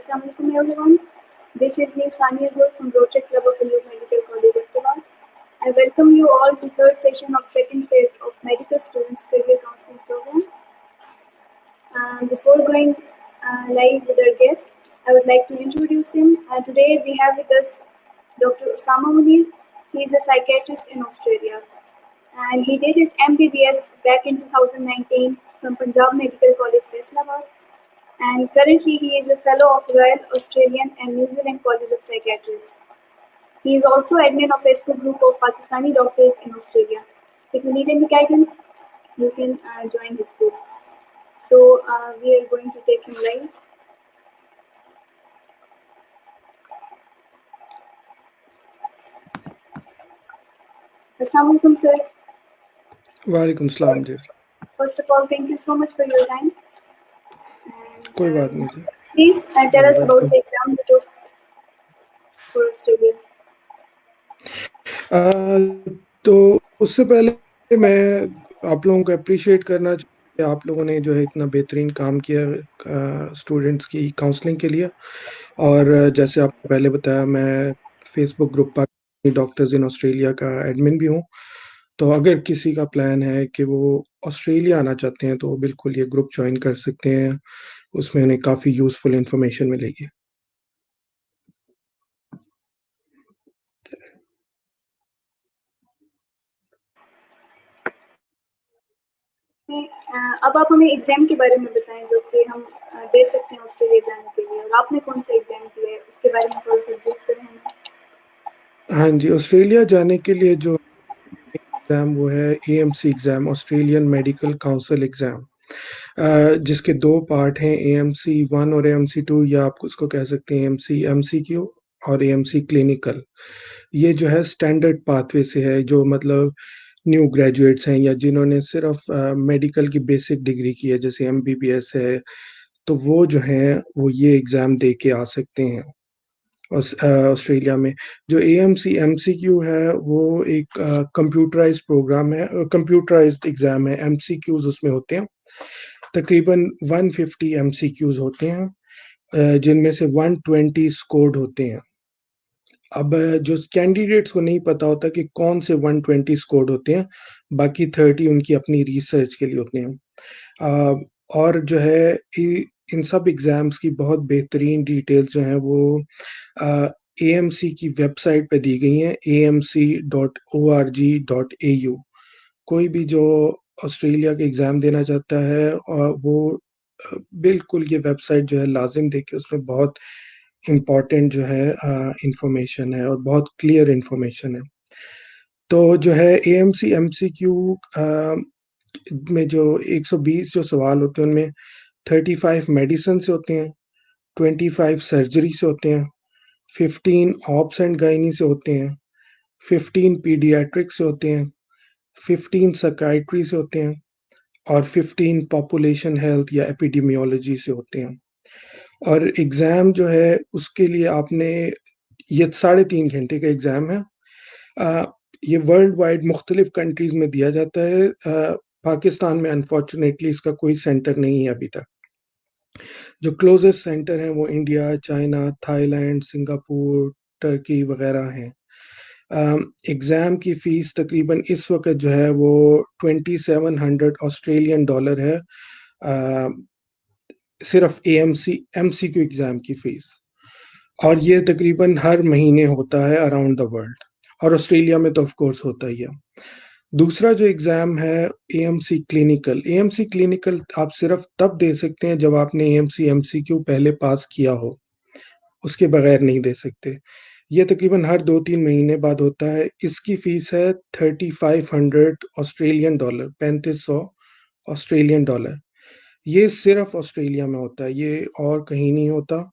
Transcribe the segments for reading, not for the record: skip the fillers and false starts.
Assalamualaikum everyone. This is me Sania Gul from Rotary Club of Ayub Medical College of Tawad. I welcome you all to third session of second phase of Medical Students Career Counseling Program. Before going live with our guest, I would like to introduce him. Today we have with us Dr. Osama Munir. He is a psychiatrist in Australia, and he did his MBBS back in 2019 from Punjab Medical College, Faisalabad. And currently he is a fellow of Royal Australian and New Zealand College of Psychiatrists. He is also admin of Facebook group of Pakistani doctors in Australia. If you need any guidance, you can join his group. So we are going to take him live. Assalamualaikum sir. वालेकुम सलाम जी. First of all, thank you so much for your time. कोई बात नहीं जी. Please tell us about the exam you took for Australia. तो उससे पहले मैं आप लोगों को अप्रिशिएट करना चाहिए, आप लोगों ने जो है इतना बेहतरीन काम किया स्टूडेंट्स की काउंसलिंग के लिए. और जैसे आपको पहले बताया, मैं Facebook group Pakistani doctors in Australia का एडमिन भी हूँ. तो अगर किसी का प्लान है कि वो ऑस्ट्रेलिया आना चाहते हैं तो बिल्कुल ये ग्रुप ज्वाइन कर सकते हैं. उसमें उन्हें काफ़ी यूज़फुल इंफॉर्मेशन मिलेगी. अब आप हमें एग्जाम के बारे में बताएं जो कि हम दे सकते हैं ऑस्ट्रेलिया जाने के लिए, और आपने कौन सा एग्जाम किया है उसके बारे में थोड़ा सा ब्रीफ करें हमें. हाँ जी, ऑस्ट्रेलिया जाने के लिए जो एग्ज़ाम वो है AMC exam, Australian medical council exam, जिसके 2 पार्ट हैं, AMC 1 और AMC 2, या आप उसको कह सकते हैं AMC MCQ और AMC क्लिनिकल. ये जो है स्टैंडर्ड पाथवे से है, जो मतलब न्यू ग्रेजुएट्स हैं या जिन्होंने सिर्फ मेडिकल की बेसिक डिग्री की है, जैसे MBBS है, तो वो जो हैं वो ये एग्ज़ाम दे के आ सकते हैं ऑस्ट्रेलिया में. जो AMC MCQ है वो एक कंप्यूटराइज्ड प्रोग्राम है, कंप्यूटराइज्ड एग्ज़ाम है. MCQs उसमें होते हैं, तकरीबन 150 MCQs होते हैं, जिनमें से 120 स्कोर्ड होते हैं. अब जो कैंडिडेट्स को नहीं पता होता कि कौन से 120 स्कोर्ड होते हैं, बाकी 30 उनकी अपनी रिसर्च के लिए होते हैं. और जो है इन सब एग्ज़ाम्स की बहुत बेहतरीन डिटेल्स जो हैं वो AMC की वेबसाइट पे दी गई हैं, amc.org.au. कोई भी जो ऑस्ट्रेलिया के एग्ज़ाम देना चाहता है वो बिल्कुल ये वेबसाइट जो है लाज़िम देखे. उसमें बहुत इम्पोर्टेंट जो है इंफॉर्मेशन है और बहुत क्लियर इंफॉर्मेशन है. तो जो है AMC MCQ में जो 120 जो सवाल होते हैं उनमें 35 मेडिसिन से होते हैं, 25 सर्जरी से होते हैं, 15 ऑब्स एंड गायनी से होते हैं, 15 पीडियाट्रिक से होते हैं, 15 साइकियाट्री से होते हैं और 15 पॉपुलेशन हेल्थ या एपिडेमियोलॉजी से होते हैं. और एग्ज़ाम जो है उसके लिए आपने, ये 3.5 घंटे का एग्ज़ाम है. ये वर्ल्ड वाइड मुख्तलिफ कंट्रीज़ में दिया जाता है. पाकिस्तान में अनफॉर्चुनेटली इसका कोई सेंटर नहीं है अभी तक. जो क्लोजेस्ट सेंटर हैं वो India, China, Thailand, Singapore, Turkey वगैरह हैं. एग्ज़ाम की फ़ीस तकरीबन इस वक्त जो है वो $2700 ऑस्ट्रेलियन डॉलर है, सिर्फ AMC MCQ एग्ज़ाम की फ़ीस. और ये तकरीबन हर महीने होता है अराउंड द वर्ल्ड, और ऑस्ट्रेलिया में तो ऑफ कोर्स होता ही है. दूसरा जो एग्ज़ाम है AMC क्लिनिकल. AMC क्लिनिकल आप सिर्फ तब दे सकते हैं जब आपने AMC MCQ पहले पास किया हो, उसके बगैर नहीं दे सकते. ये तकरीबन हर 2-3 महीने बाद होता है. इसकी फ़ीस है $3500 ऑस्ट्रेलियन डॉलर, 3500 ऑस्ट्रेलियन डॉलर. ये सिर्फ ऑस्ट्रेलिया में होता है, ये और कहीं नहीं होता.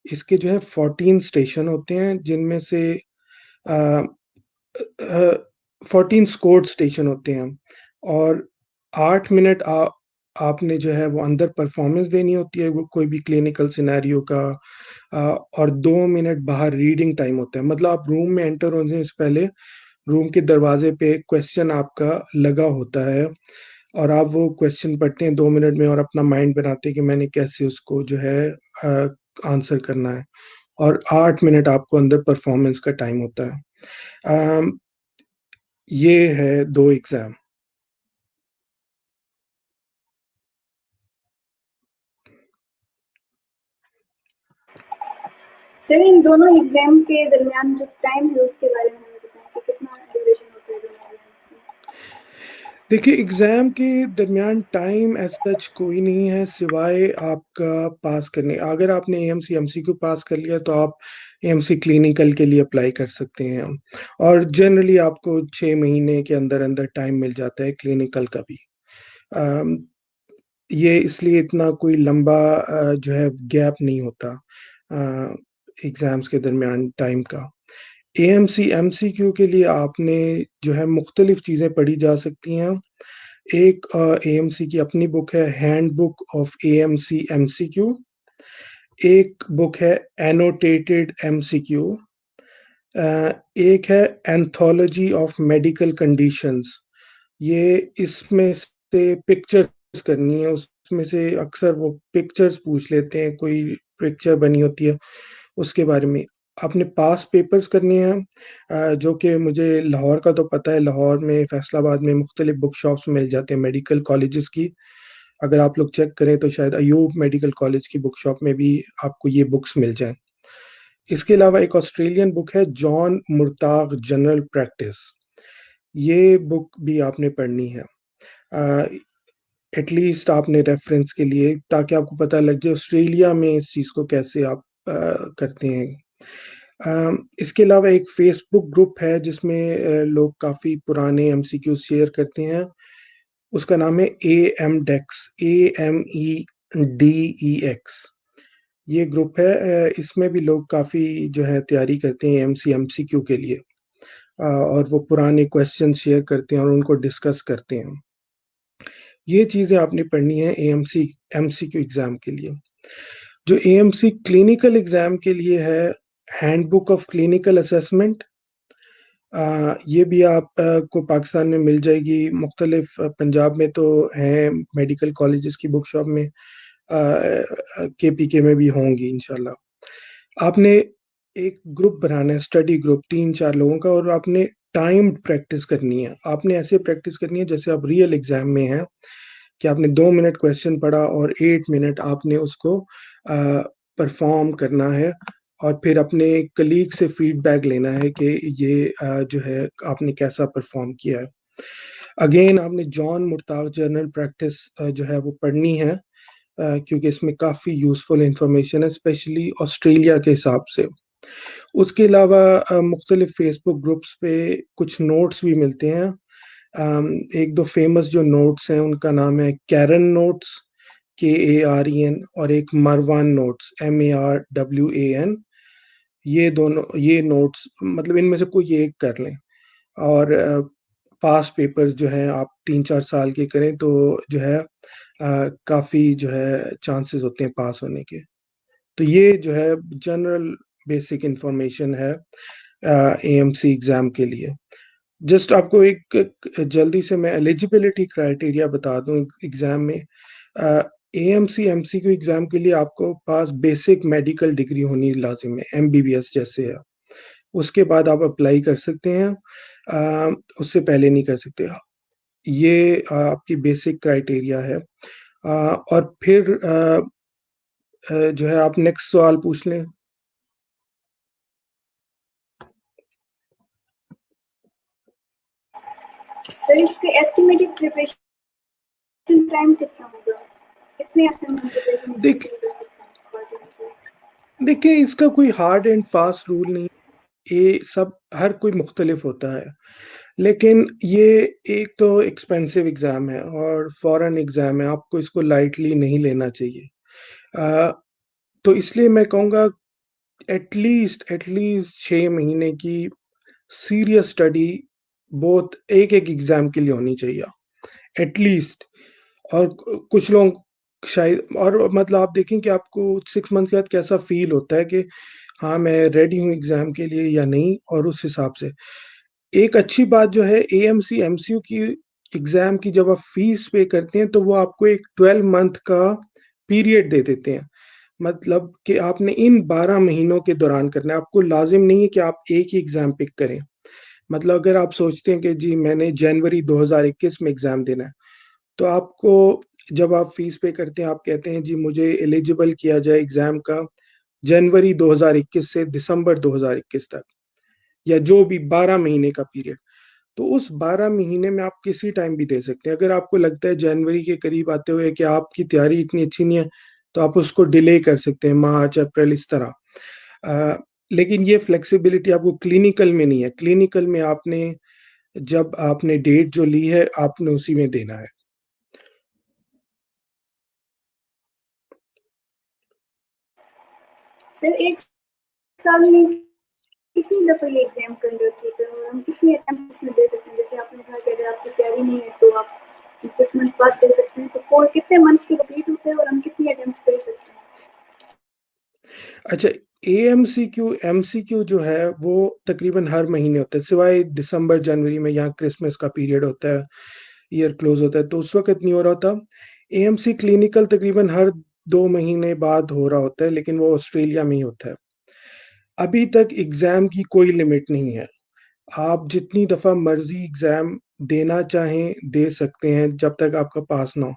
इसके जो है 14 स्टेशन होते हैं, जिनमें से 14 स्कोर्ड स्टेशन होते हैं, और 8 मिनट आपने जो है वो अंदर परफॉर्मेंस देनी होती है वो कोई भी क्लिनिकल सिनेरियो का, और 2 मिनट बाहर रीडिंग टाइम होता है. मतलब आप रूम में एंटर होने से पहले रूम के दरवाजे पे क्वेश्चन आपका लगा होता है, और आप वो क्वेश्चन पढ़ते हैं 2 मिनट में और अपना माइंड बनाते हैं कि मैंने कैसे उसको जो है आंसर करना है और 8 मिनट आपको अंदर परफॉर्मेंस का टाइम होता है। ये है 2 एग्ज़ाम। सर इन दोनों एग्जाम के दरमियान जो टाइम है उसके बारे में हमें बताएं कि कितना ड्यूरेशन होता है दोनों एग्जाम्स में। देखिए, एग्ज़ाम के दरमियान टाइम एज़ सच कोई नहीं है सिवाय आपका पास करने अगर आपने एएमसी एमसीक्यू पास कर लिया तो आप एएमसी क्लिनिकल के लिए अप्लाई कर सकते हैं और जनरली आपको 6 महीने के अंदर-अंदर टाइम मिल जाता है क्लिनिकल का भी। अम, ये इसलिए इतना कोई लंबा जो है गैप नहीं होता एग्ज़ाम्स के दरमियान टाइम का। एएमसी एमसीक्यू के लिए आपने जो है मुख्तलिफ चीज़ें पढ़ी जा सकती हैं। एक एएमसी की अपनी बुक है हैंडबुक ऑफ एएमसी एमसीक्यू, एक बुक है एनोटेटेड एमसीक्यू, एक है एंथोलॉजी ऑफ मेडिकल कंडीशंस। ये इसमें से पिक्चर्स करनी है, उसमें से अक्सर वो पिक्चर्स पूछ लेते हैं, कोई पिक्चर बनी होती है उसके बारे में। आपने पास पेपर्स करने हैं जो कि मुझे लाहौर का तो पता है, लाहौर में, फैसलाबाद में मुख्तलिफ बुक शॉप्स मिल जाते हैं मेडिकल कॉलेजेस की। अगर आप लोग चेक करें तो शायद अयूब मेडिकल कॉलेज की बुक शॉप में भी आपको ये बुक्स मिल जाएँ। इसके अलावा एक ऑस्ट्रेलियन बुक है जॉन मुर्ताग जनरल प्रैक्टिस। ये बुक भी आपने पढ़नी है। अ, एटलीस्ट आपने रेफ़रेंस के लिए ताकि आपको पता लग जाए ऑस्ट्रेलिया में इस चीज़ को कैसे आप करते हैं। इसके अलावा एक फ़ेसबुक ग्रुप है जिसमें लोग काफ़ी पुराने एमसीक्यूज़ शेयर करते हैं। उसका नाम है एएमडेक्स, AMEDEX। ये ग्रुप है इसमें भी लोग काफ़ी जो है तैयारी करते हैं एमसी एमसीक्यू के लिए और वो पुराने क्वेश्चन शेयर करते हैं और उनको डिस्कस करते हैं। ये चीज़ें आपने पढ़नी है एएमसी एमसीक्यू एग्ज़ाम के लिए। जो एएमसी क्लिनिकल एग्ज़ाम के लिए है हैंडबुक ऑफ क्लिनिकल असेसमेंट ये भी आप को पाकिस्तान में मिल जाएगी मुख्तलिफ पंजाब में तो हैं मेडिकल कॉलेजेस की बुक शॉप में केपीके में भी होंगी इंशाल्लाह। आपने एक ग्रुप बनाना है स्टडी ग्रुप 3-4 लोगों का और आपने टाइम्ड प्रैक्टिस करनी है। आपने ऐसे प्रैक्टिस करनी है जैसे आप रियल एग्ज़ाम में हैं कि आपने 2 मिनट क्वेश्चन पढ़ा और 8 मिनट आपने उसको परफ़ॉर्म करना है और फिर अपने कलीग से फीडबैक लेना है कि ये जो है आपने कैसा परफ़ॉर्म किया है। अगेन आपने जॉन मुर्ताग जर्नल प्रैक्टिस जो है वो पढ़नी है क्योंकि इसमें काफ़ी यूज़फुल इन्फॉर्मेशन है स्पेशली ऑस्ट्रेलिया के हिसाब से। उसके अलावा मुख्तलिफ फ़ेसबुक ग्रुप्स पे कुछ नोट्स भी मिलते हैं। 1-2 फ़ेमस जो नोट्स हैं उनका नाम है कैरन नोट्स, KAREN और एक मरवान नोट्स, MARWAN। ये नोट्स मतलब इनमें से कोई एक कर लें और पास पेपर्स जो हैं आप 3-4 साल के करें तो जो है काफ़ी जो है चांसेस होते हैं पास होने के। तो ये जो है जनरल बेसिक इन्फॉर्मेशन है एएमसी एग्ज़ाम के लिए। जस्ट आपको एक जल्दी से मैं एलिजिबिलिटी क्राइटेरिया बता दूँ एग्ज़ाम में। एएमसी एमसीक्यू एग्ज़ाम के लिए आपको पास बेसिक मेडिकल डिग्री होनी लाज़िम है, एमबीबीएस जैसे है। उसके बाद आप अप्लाई कर सकते हैं उससे पहले नहीं कर सकते। ये आपकी बेसिक क्राइटेरिया है और फिर जो है आप नेक्स्ट सवाल पूछ लें। सर इसके एस्टिमेटेड प्रिपरेशन टाइम कितना होगा? कितने ऐसे हम प्रिपरेशन इसकी देख शुरू कर सकते हैं अकॉर्डिंग टू? देखिए इसका कोई हार्ड एंड फास्ट रूल नहीं, ये सब हर कोई मुख्तलिफ होता है। लेकिन ये एक तो एक्सपेंसिव एग्ज़ाम है और फ़ॉरेन एग्ज़ाम है, आपको इसको लाइटली नहीं लेना चाहिए। अ, तो इसलिए मैं कहूँगा एटलीस्ट 6 महीने की सीरियस स्टडी बोथ एक-एक एग्ज़ाम के लिए होनी चाहिए, एटलीस्ट। और कुछ लोग शायद और मतलब आप देखें कि आपको 6 मंथ के बाद कैसा फ़ील होता है कि हाँ, मैं रेडी हूँ एग्ज़ाम के लिए या नहीं और उस हिसाब से। एक अच्छी बात जो है एएमसी एमसीयू की एग्ज़ाम की जब आप फ़ीस पे करते हैं तो वो आपको एक 12 मंथ का पीरियड दे देते हैं। मतलब कि आपने इन 12 महीनों के दौरान करना है। आपको लाज़िम नहीं है कि आप एक ही एग्ज़ाम पिक करें। मतलब अगर आप सोचते हैं कि जी मैंने जनवरी 2021 में एग्ज़ाम देना है, तो आपको जब आप फ़ीस पे करते हैं, आप कहते हैं जी मुझे एलिजिबल किया जाए एग्ज़ाम का जनवरी 2021 से दिसंबर 2021 तक, या जो भी 12 महीने का पीरियड। तो उस 12 महीने में आप किसी टाइम भी दे सकते हैं। अगर आपको लगता है जनवरी के करीब आते हुए कि आपकी तैयारी इतनी अच्छी नहीं है, तो आप उसको डिले कर सकते हैं, मार्च, अप्रैल इस तरह। अ, लेकिन ये फ्लेक्सिबिलिटी आपको क्लिनिकल में नहीं है। क्लिनिकल में आपने जब आपने डेट जो ली है, आपने उसी में देना है। सर एक साल में कितनी दफ़ा ये एग्ज़ाम कंडक्ट होता है और हम कितनी अटेम्प्ट्स में दे सकते हैं? जैसे आपने कहा कि अगर आपकी तैयारी नहीं है तो आप कुछ मंथ्स बाद दे सकते हैं, तो कोर कितने मंथ्स के कंप्लीट होते हैं और हम कितनी अटेम्प्ट्स दे सकते हैं? अच्छा, एएमसीक्यू, एमसीक्यू जो है वो तकरीबन हर महीने होता है, सिवाय दिसंबर, जनवरी में यहाँ क्रिसमस का पीरियड होता है, ईयर क्लोज़ होता है, तो उस वक़्त नहीं हो रहा होता। एएमसी क्लिनिकल तकरीबन हर 2 महीने बाद हो रहा होता है, लेकिन वो ऑस्ट्रेलिया में ही होता है। अभी तक एग्ज़ाम की कोई लिमिट नहीं है। आप जितनी दफ़ा मर्ज़ी एग्ज़ाम देना चाहें, दे सकते हैं जब तक आपका पास ना हो।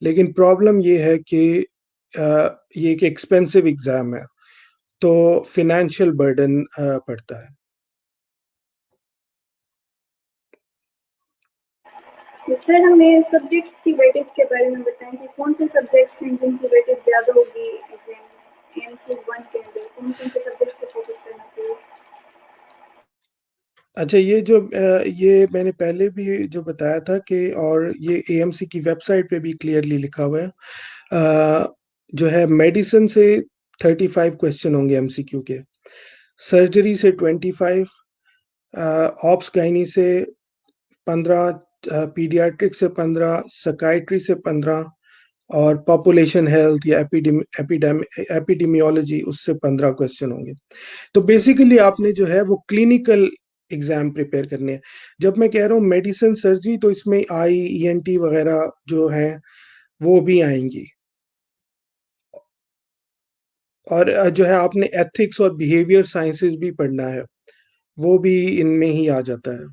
लेकिन प्रॉब्लम ये है कि ये एक एक्सपेंसिव एग्ज़ाम है, तो फ़ाइनेंशियल बर्डन पड़ता है। तो सर हमें सब्जेक्ट्स की वेटेज के बारे में बताएँ कि कौन से सब्जेक्ट्स हैं जिनकी वेटेज ज़्यादा होगी एग्ज़ाम में? एएमसी 1 के अंदर कौन-कौन से सब्जेक्ट्स पे फ़ोकस करना चाहिए? अच्छा, ये मैंने पहले भी जो बताया था कि, और ये एएमसी की वेबसाइट पे भी क्लियरली लिखा हुआ है। जो है मेडिसिन से 35 क्वेश्चन होंगे एमसीक्यू के, सर्जरी से 25, ऑब्स गायनी से 15, पीडियाट्रिक से 15, साइकियाट्री से 15 और पॉपुलेशन हेल्थ या एपिडेमियोलॉजी उससे 15 क्वेश्चन होंगे। तो बेसिकली आपने जो है वो क्लिनिकल एग्जाम प्रिपेयर करने हैं। जब मैं कह रहा हूँ मेडिसिन सर्जरी, तो इसमें आई, ईएनटी वगैरह जो हैं वो भी आएंगी। और जो है आपने एथिक्स और बिहेवियर साइंसेस भी पढ़ना है, वो भी इनमें ही आ जाता है।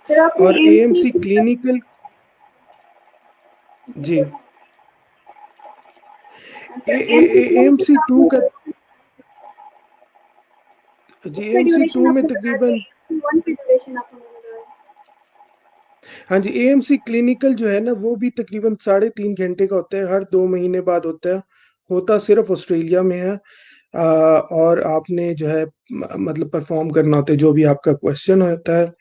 सर आपने और एएमसी एएमसी क्लिनिकल, जी जी, बोलिए। सर एएमसी क्लिनिकल एएमसी का टू आपने का, जो जी उसका एएमसी ड्यूरेशन टू में आपने बता दिया, तकरीबन, एएमसी 1 का ड्यूरेशन आपने बताया। हाँ जी, एएमसी क्लिनिकल जो है ना वो भी तकरीबन 3.5 घंटे का होता है, हर 2 महीने बाद होता है। होता सिर्फ ऑस्ट्रेलिया में है। और आपने जो है मतलब परफॉर्म करना होता है जो भी आपका क्वेश्चन होता है।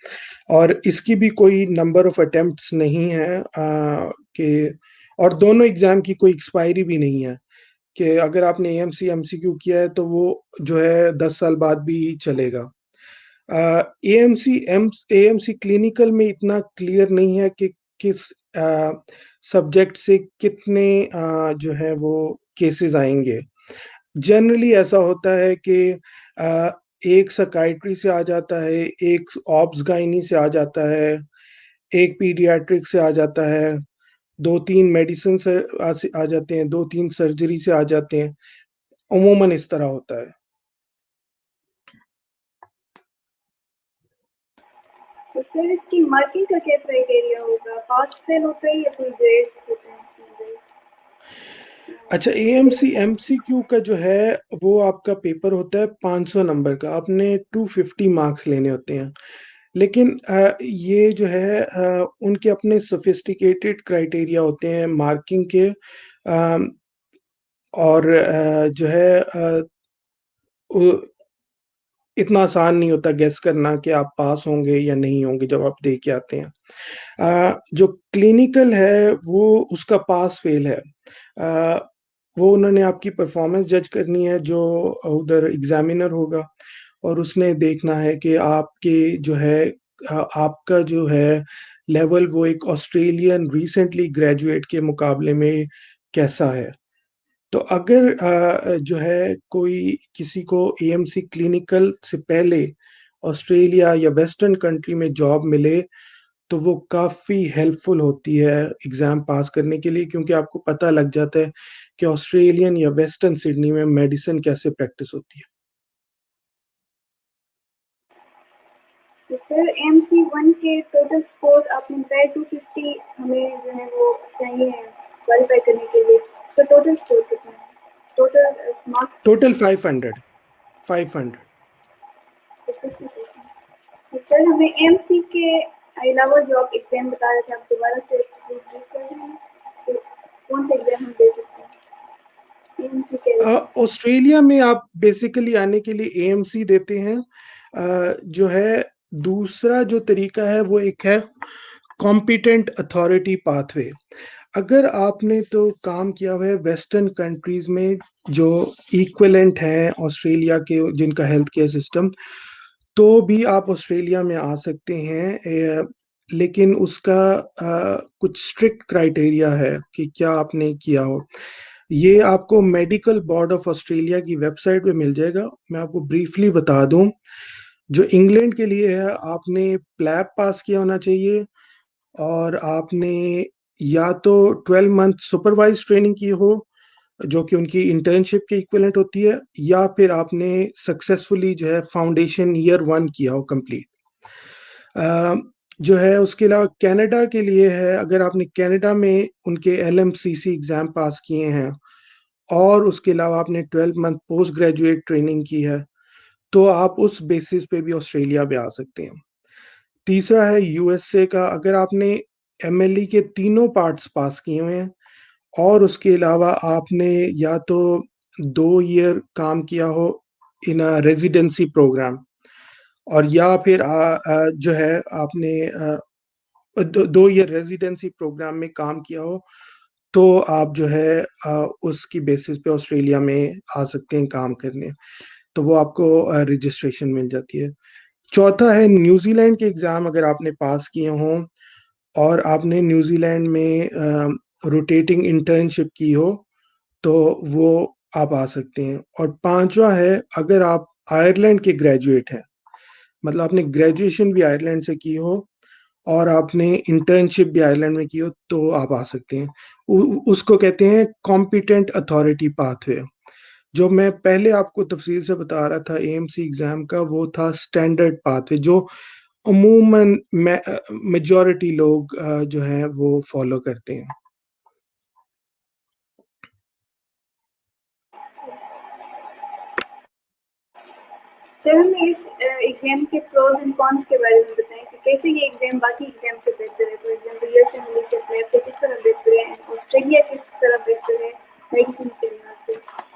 और इसकी भी कोई नंबर ऑफ अटेम्प्ट्स नहीं है, कि, और दोनों एग्जाम की कोई एक्सपायरी भी नहीं है, कि अगर आपने एएमसी एमसीक्यू किया है तो वो जो है 10 साल बाद भी चलेगा। एएमसी एएमसी क्लिनिकल में इतना क्लियर नहीं है कि किस सब्जेक्ट से कितने जो है वो केसेस आएंगे। जनरली ऐसा होता है कि अ, एक साइकियाट्री से आ जाता है, एक ऑब्स गायनी से आ जाता है, एक पीडियाट्रिक से आ जाता है, 2-3 मेडिसिन से आ जाते हैं, 2-3 सर्जरी से आ जाते हैं। अमूमन इस तरह होता है। तो सर इसकी मार्किंग का क्या क्राइटेरिया होगा? पास फेल होता है या कोई ग्रेड्स होते हैं इसके अंदर? अच्छा, एएमसी एमसीक्यू का जो है वो आपका पेपर होता है 500 नंबर का, आपने 250 मार्क्स लेने होते हैं। लेकिन ये जो है उनके अपने सोफिस्टिकेटेड क्राइटेरिया होते हैं मार्किंग के। और जो है इतना आसान नहीं होता गेस करना कि आप पास होंगे या नहीं होंगे जब आप दे के आते हैं। जो क्लिनिकल है वो उसका पास फेल है। वो उन्होंने आपकी परफॉर्मेंस जज करनी है, जो उधर एग्जामिनर होगा, और उसने देखना है कि आपके जो है आपका जो है लेवल वो एक ऑस्ट्रेलियन रिसेंटली ग्रेजुएट के मुकाबले में कैसा है। तो अगर जो है कोई किसी को एएमसी क्लिनिकल से पहले ऑस्ट्रेलिया या वेस्टर्न कंट्री में जॉब मिले, तो वो काफ़ी हेल्पफुल होती है एग्ज़ाम पास करने के लिए, क्योंकि आपको पता लग जाता है कि ऑस्ट्रेलियन या वेस्टर्न सिडनी में मेडिसिन कैसे प्रैक्टिस होती है। तो सर MC1 के टोटल स्कोर आप कंपेयर 250 हमें जो है वो चाहिए क्वालिफाई करने के लिए, उसका टोटल स्कोर कितना है, टोटल मार्क्स कितने टोटल हैं? 500। तो 50%। तो सर हमें MC के अलावा जो आप एग्ज़ाम बता रहे थे, आप दोबारा से प्लीज़ ब्रीफ कर देंगे, तो कौन सा एग्ज़ाम हम दे सकते हैं MC के अलावा? ऑस्ट्रेलिया में आप बेसिकली आने के लिए एएमसी देते हैं। जो है दूसरा जो तरीका है वो एक है कॉम्पिटेंट अथॉरिटी पाथवे। अगर आपने तो काम किया हुआ है वेस्टर्न कंट्रीज में जो इक्विवेलेंट हैं ऑस्ट्रेलिया के, जिनका हेल्थ केयर सिस्टम, तो भी आप ऑस्ट्रेलिया में आ सकते हैं। लेकिन उसका कुछ स्ट्रिक्ट क्राइटेरिया है कि क्या आपने किया हो। ये आपको मेडिकल बोर्ड ऑफ ऑस्ट्रेलिया की वेबसाइट पे मिल जाएगा। मैं आपको ब्रीफली बता दूं, जो इंग्लैंड के लिए है, आपने प्लैब पास किया होना चाहिए, और आपने या तो 12 मंथ सुपरवाइज ट्रेनिंग की हो, जो कि उनकी इंटर्नशिप के इक्विवेलेंट होती है, या फिर आपने सक्सेसफुली जो है फाउंडेशन ईयर 1 किया हो कंप्लीट। जो है उसके अलावा कनाडा के लिए है, अगर आपने कनाडा में उनके LMCC एग्जाम पास किए हैं और उसके अलावा आपने 12 मंथ पोस्ट ग्रेजुएट ट्रेनिंग की है, तो आप उस बेसिस पे भी ऑस्ट्रेलिया में आ सकते हैं। तीसरा है यूएसए का, अगर आपने MLE के तीनों पार्ट्स पास किए हुए हैं और उसके अलावा आपने या तो 2 ईयर काम किया हो इन अ रेजिडेंसी प्रोग्राम, और या फिर जो है आपने 2 ईयर रेजिडेंसी प्रोग्राम में काम किया हो, तो आप जो है उसकी बेसिस पे ऑस्ट्रेलिया में आ सकते हैं काम करने। तो वो आपको रजिस्ट्रेशन मिल जाती है। चौथा है न्यूजीलैंड के एग्ज़ाम, अगर आपने पास किए हों और आपने न्यूजीलैंड में रोटेटिंग इंटर्नशिप की हो, तो वो आप आ सकते हैं। और पांचवा है, अगर आप आयरलैंड के ग्रेजुएट हैं, मतलब आपने ग्रेजुएशन भी आयरलैंड से की हो और आपने इंटर्नशिप भी आयरलैंड में की हो, तो आप आ सकते हैं। उसको कहते हैं कॉम्पिटेंट अथॉरिटी पाथवे। जो मैं पहले आपको तफसील से बता रहा था एएमसी एग्जाम का, वो था स्टैंडर्ड पाथवे, जो अमूमन मेजॉरिटी लोग जो हैं वो फॉलो करते हैं। सर हमें इस एग्ज़ाम के प्रोज एंड कॉन्स के बारे में बताएं कि कैसे ये एग्ज़ाम बाकी एग्ज़ाम से बेहतर है, फॉर एग्जाम्पल यूएसएमएलई से प्लैब से किस तरह बेहतर है, ऑस्ट्रेलिया किस तरह बेहतर है मेडिसिन के लिहाज से।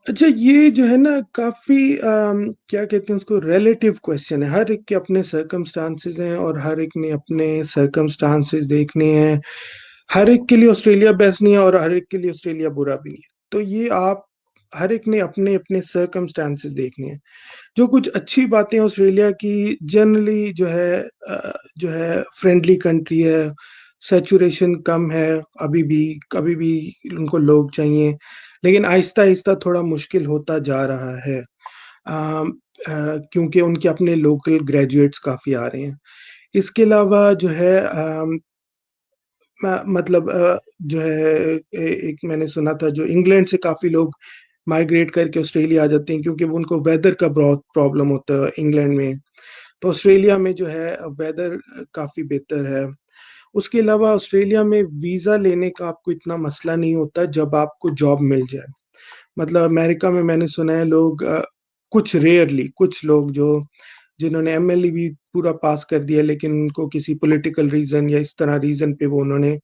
अच्छा, ये जो है ना काफी क्या कहते हैं उसको, रिलेटिव क्वेश्चन है। हर एक के अपने सर्कमस्टांसेस हैं और हर एक ने अपने सर्कमस्टांसेस देखने हैं। हर एक के लिए ऑस्ट्रेलिया बेस्ट नहीं है और हर एक के लिए ऑस्ट्रेलिया बुरा भी नहीं है। तो ये आप हर एक ने अपने अपने सर्कमस्टांसेस देखने हैं। जो कुछ अच्छी बातें ऑस्ट्रेलिया की, जनरली जो है फ्रेंडली कंट्री है, सैचुरेशन कम है, अभी भी कभी भी उनको लोग चाहिए, लेकिन आहिस्ता आहिस्ता थोड़ा मुश्किल होता जा रहा है, क्योंकि उनके अपने लोकल ग्रेजुएट्स काफ़ी आ रहे हैं। इसके अलावा जो है मतलब जो है एक मैंने सुना था, जो इंग्लैंड से काफ़ी लोग माइग्रेट करके ऑस्ट्रेलिया आ जाते हैं, क्योंकि वो उनको वेदर का बहुत प्रॉब्लम होता है इंग्लैंड में। तो ऑस्ट्रेलिया में जो है वेदर काफ़ी बेहतर है। उसके अलावा ऑस्ट्रेलिया में वीज़ा लेने का आपको इतना मसला नहीं होता जब आपको जॉब मिल जाए। मतलब अमेरिका में मैंने सुना है लोग कुछ रेयरली कुछ लोग जो जिन्होंने MLE भी पूरा पास कर दिया, लेकिन उनको किसी पॉलिटिकल रीज़न या इस तरह रीज़न पे वो उन्होंने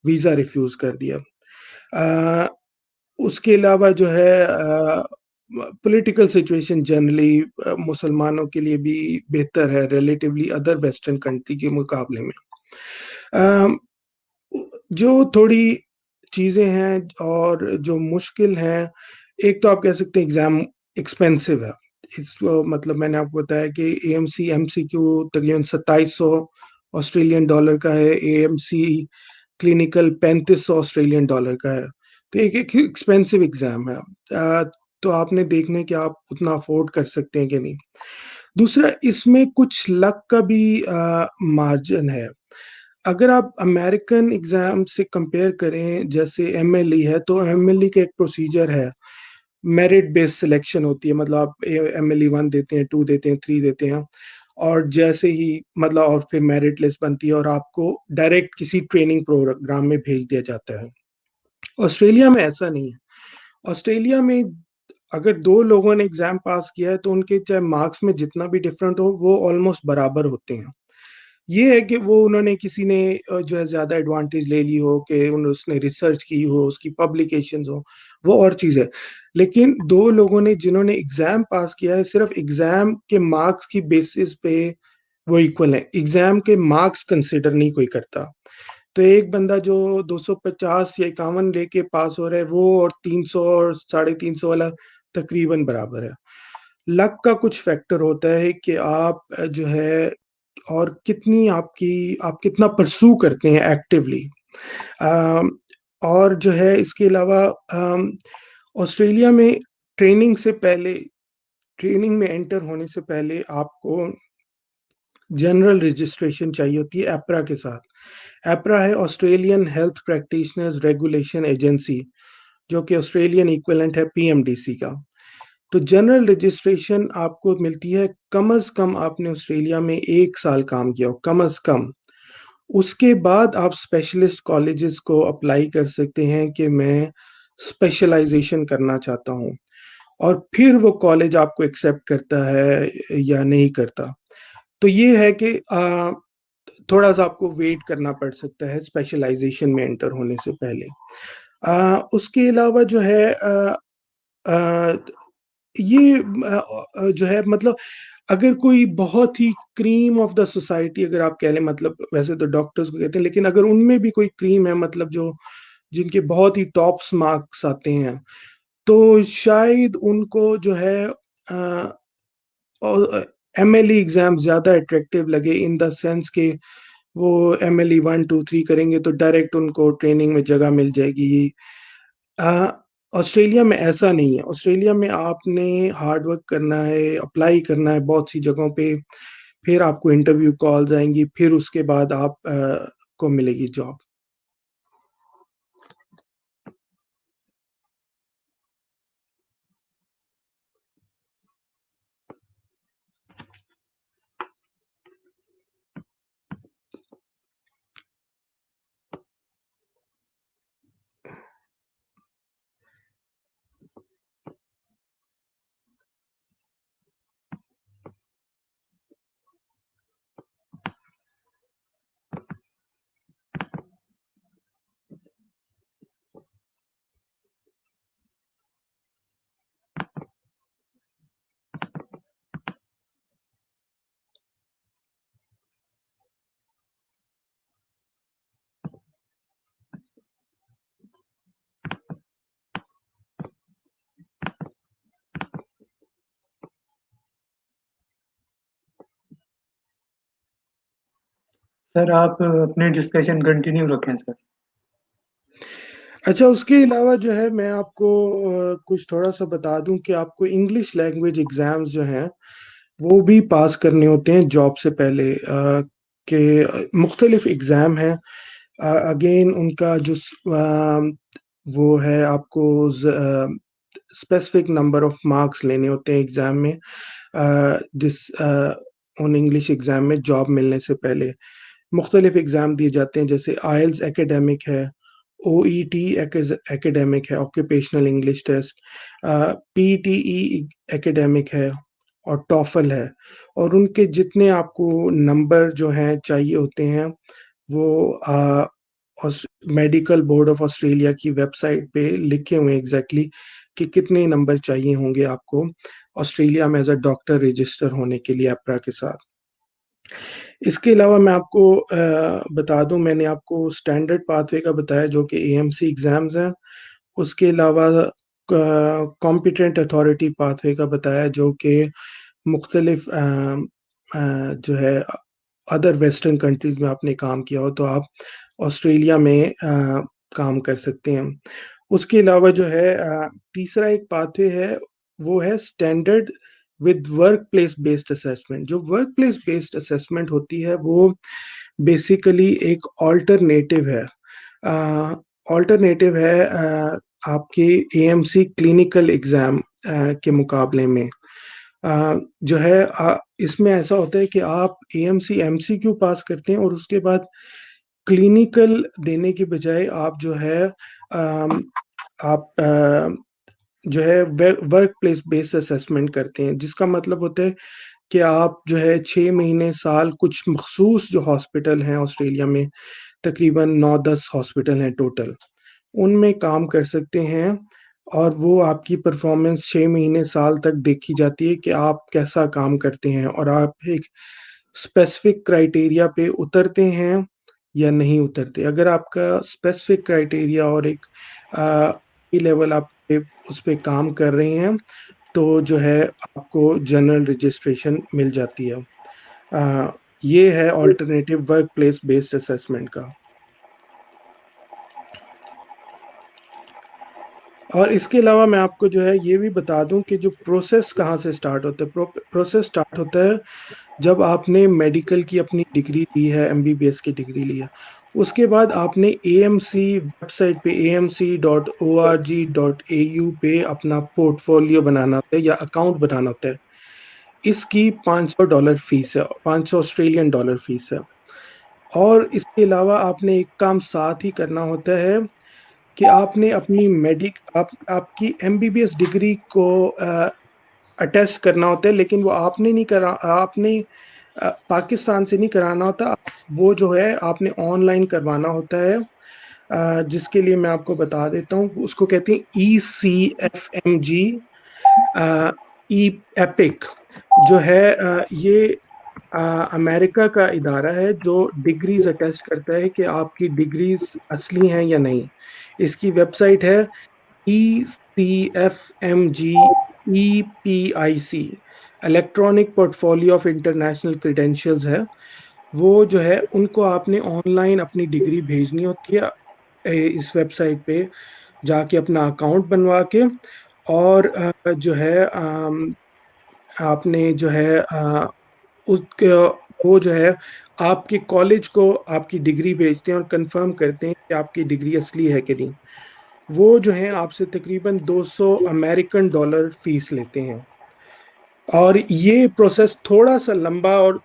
वीज़ा रिफ्यूज़ कर दिया। अ, उसके अलावा जो है पॉलिटिकल सिचुएशन जनरली मुसलमानों के लिए भी बेहतर है रिलेटिवली अदर वेस्टर्न कंट्री के मुकाबले में। अ, जो थोड़ी चीज़ें हैं और जो मुश्किल हैं, एक तो आप कह सकते हैं एग्ज़ाम एक्सपेंसिव है। मतलब मैंने आपको बताया कि एएमसी एमसीक्यू तकरीबन 2700 ऑस्ट्रेलियन डॉलर का है, एएमसी क्लिनिकल 3500 ऑस्ट्रेलियन डॉलर का है। तो एक एक्सपेंसिव एग्ज़ाम है। तो आपने देखना है कि आप उतना अफ़ोर्ड कर सकते हैं कि नहीं। दूसरा इसमें कुछ लक का भी मार्जिन है। अगर आप अमेरिकन एग्जाम से कंपेयर करें, जैसे एमएलई है, तो एमएलई का एक प्रोसीजर है, मेरिट बेस्ड सिलेक्शन होती है। मतलब आप एमएलई 1 देते हैं, 2 देते हैं, 3 देते हैं, और जैसे ही मतलब और फिर मेरिट लिस्ट बनती है और आपको डायरेक्ट किसी ट्रेनिंग प्रोग्राम में भेज दिया जाता है। ऑस्ट्रेलिया में ऐसा नहीं है। ऑस्ट्रेलिया में अगर दो लोगों ने एग्जाम पास किया है तो उनके चाहे मार्क्स में जितना भी डिफरेंट हो, वो ऑलमोस्ट बराबर होते हैं। ये है कि वो उन्होंने किसी ने जो है ज्यादा एडवांटेज ले ली हो, कि उसने रिसर्च की हो, उसकी पब्लिकेशंस हो, वो और चीज है। लेकिन दो लोगों ने जिन्होंने एग्जाम पास किया है, सिर्फ एग्जाम के मार्क्स की बेसिस पे वो इक्वल है। एग्जाम के मार्क्स कंसिडर नहीं कोई करता। तो एक बंदा जो 250 या 51 लेके पास हो रहा है, वो और 300 और 350 वाला तकरीबन बराबर है। लक का कुछ फैक्टर होता है कि आप जो है और कितनी आपकी आप कितना परसू करते हैं एक्टिवली। और जो है इसके अलावा ऑस्ट्रेलिया में ट्रेनिंग से पहले ट्रेनिंग में एंटर होने से पहले आपको जनरल रजिस्ट्रेशन चाहिए होती है एप्रा के साथ। एप्रा है Australian health practitioners regulation agency, जो कि ऑस्ट्रेलियन इक्विवेलेंट है पीएमडीसी का। तो जनरल रजिस्ट्रेशन आपको मिलती है कम अज कम आपने ऑस्ट्रेलिया में 1 साल काम किया हो, कम अज कम। उसके बाद आप स्पेशलिस्ट कॉलेजेस को अप्लाई कर सकते हैं कि मैं स्पेशलाइजेशन करना चाहता हूँ, और फिर वो कॉलेज आपको एक्सेप्ट करता है या नहीं करता। तो ये है कि थोड़ा सा आपको वेट करना पड़ सकता है स्पेशलाइजेशन में एंटर होने से पहले। उसके अलावा जो है आ, ये जो है मतलब अगर कोई बहुत ही क्रीम ऑफ द सोसाइटी अगर आप कह लें, मतलब वैसे तो डॉक्टर्स को कहते हैं, लेकिन अगर उनमें भी कोई क्रीम है, मतलब जो जिनके बहुत ही टॉप्स मार्क्स आते हैं, तो शायद उनको जो है एमएलई एग्जाम ज्यादा अट्रैक्टिव लगे, इन द सेंस के वो एमएलई 1 2 3 करेंगे तो डायरेक्ट उनको ट्रेनिंग में जगह मिल जाएगी। अ, ऑस्ट्रेलिया में ऐसा नहीं है। ऑस्ट्रेलिया में आपने हार्ड वर्क करना है, अप्लाई करना है बहुत सी जगहों पे, फिर आपको इंटरव्यू कॉल्स आएंगी, फिर उसके बाद आप को मिलेगी जॉब। सर आप अपने डिस्कशन कंटिन्यू रखें सर। अच्छा, उसके अलावा जो है मैं आपको कुछ थोड़ा सा बता दूं कि आपको इंग्लिश लैंग्वेज एग्जाम्स जो हैं वो भी पास करने होते हैं जॉब से पहले। के मुख्तलिफ एग्ज़ाम हैं। अगेन उनका जो वो है, आपको स्पेसिफिक नंबर ऑफ मार्क्स लेने होते हैं एग्ज़ाम में, जिस उन इंग्लिश एग्ज़ाम में जॉब मिलने से पहले मुख्तलिफ एग्ज़ाम दिए जाते हैं। जैसे आइल्स एकेडमिक है, ओईटी एकेडमिक है, occupational English test, PTE academic है, और टॉफल है। और उनके जितने आपको नंबर जो हैं चाहिए होते हैं, वो मेडिकल बोर्ड ऑफ ऑस्ट्रेलिया की वेबसाइट पे लिखे हुए हैं एग्जैक्टली कि कितने नंबर चाहिए होंगे आपको ऑस्ट्रेलिया में एज अ डॉक्टर रजिस्टर होने के लिए एप्रा के साथ। इसके अलावा मैं आपको बता दूं, मैंने आपको स्टैंडर्ड पाथवे का बताया जो कि एएमसी एग्जाम्स हैं। उसके अलावा कॉम्पिटेंट अथॉरिटी पाथवे का बताया जो कि मुख्तलिफ जो है अदर वेस्टर्न कंट्रीज में आपने काम किया हो तो आप ऑस्ट्रेलिया में काम कर सकते हैं। उसके अलावा जो है तीसरा एक पाथवे है, वो है standard with work place based assessment. जो वर्क प्लेस बेस्ड असेसमेंट होती है वो बेसिकली एक ऑल्टरनेटिव है, ऑल्टरनेटिव है आपके एएमसी क्लिनिकल एग्जाम के मुकाबले में। जो है इसमें ऐसा होता है कि आप एएमसी एमसीक्यू पास करते हैं और उसके बाद क्लिनिकल देने के बजाय आप जो है आप जो है वर्क प्लेस बेस्ड असेसमेंट करते हैं, जिसका मतलब होता है कि आप जो है 6 महीने साल कुछ मखसूस जो हॉस्पिटल हैं ऑस्ट्रेलिया में, तकरीबन 9-10 हॉस्पिटल हैं टोटल, उनमें काम कर सकते हैं और वो आपकी परफॉर्मेंस 6 महीने साल तक देखी जाती है कि आप कैसा काम करते हैं और आप एक स्पेसिफिक क्राइटेरिया पे उतरते हैं या नहीं उतरते। अगर आपका स्पेसिफिक क्राइटेरिया और एक लेवल आप उस पे काम कर रहे हैं तो जो है आपको जनरल रजिस्ट्रेशन मिल जाती है। ये है alternative work place based assessment का। और इसके अलावा मैं आपको जो है ये भी बता दूं कि जो प्रोसेस कहाँ से स्टार्ट होता है। प्रोसेस स्टार्ट होता है जब आपने मेडिकल की अपनी डिग्री ली है, एमबीबीएस की डिग्री ली है, उसके बाद आपने एएमसी वेबसाइट पे amc.org.au पे अपना पोर्टफोलियो बनाना होता है या अकाउंट बनाना होता है। इसकी $500 फीस है, $500 फीस है। और इसके अलावा आपने एक काम साथ ही करना होता है कि आपने अपनी आपकी एमबीबीएस डिग्री को अटेस्ट करना होता है, लेकिन वो आपने नहीं करा, आपने पाकिस्तान से नहीं कराना होता, वो जो है आपने ऑनलाइन करवाना होता है, जिसके लिए मैं आपको बता देता हूँ। उसको कहते हैं ECFMG, ई एपिक जो है ये अमेरिका का इदारा है जो डिग्रीज अटेस्ट करता है कि आपकी डिग्रीज असली हैं या नहीं। इसकी वेबसाइट है ECFMG-EPIC, electronic portfolio of international credentials है। वो जो है उनको आपने ऑनलाइन अपनी डिग्री भेजनी होती है इस वेबसाइट पे जाके अपना अकाउंट बनवा के, और जो है आपने जो है वो जो है आपके कॉलेज को आपकी डिग्री भेजते हैं और कंफर्म करते हैं कि आपकी डिग्री असली है कि नहीं। वो जो है आपसे तकरीबन $200 फीस लेते हैं। और ये प्रोसेस थोड़ा सा लंबा और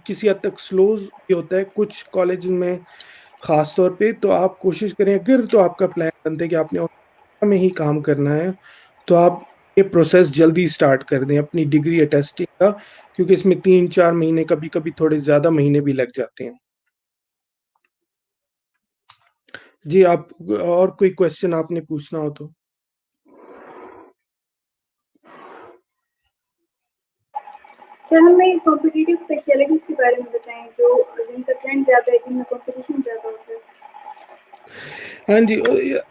किसी हद तक स्लो भी होता है कुछ कॉलेज में खास तौर पे। तो आप कोशिश करें, अगर तो आपका प्लान बनता है कि आपने ऑस्ट्रेलिया में ही काम करना है, तो आप ये प्रोसेस जल्दी स्टार्ट कर दें अपनी डिग्री अटेस्टिंग का, क्योंकि इसमें 3-4 महीने, कभी कभी थोड़े ज्यादा महीने भी लग जाते हैं। जी, आप और कोई क्वेश्चन आपने पूछना हो तो। सर, हमें कॉम्पिटिटिव स्पेशलिटीज के बारे में बताएं जो जिनका ट्रेंड ज़्यादा है, जिनमें कंपटीशन ज़्यादा होता है। हाँ जी,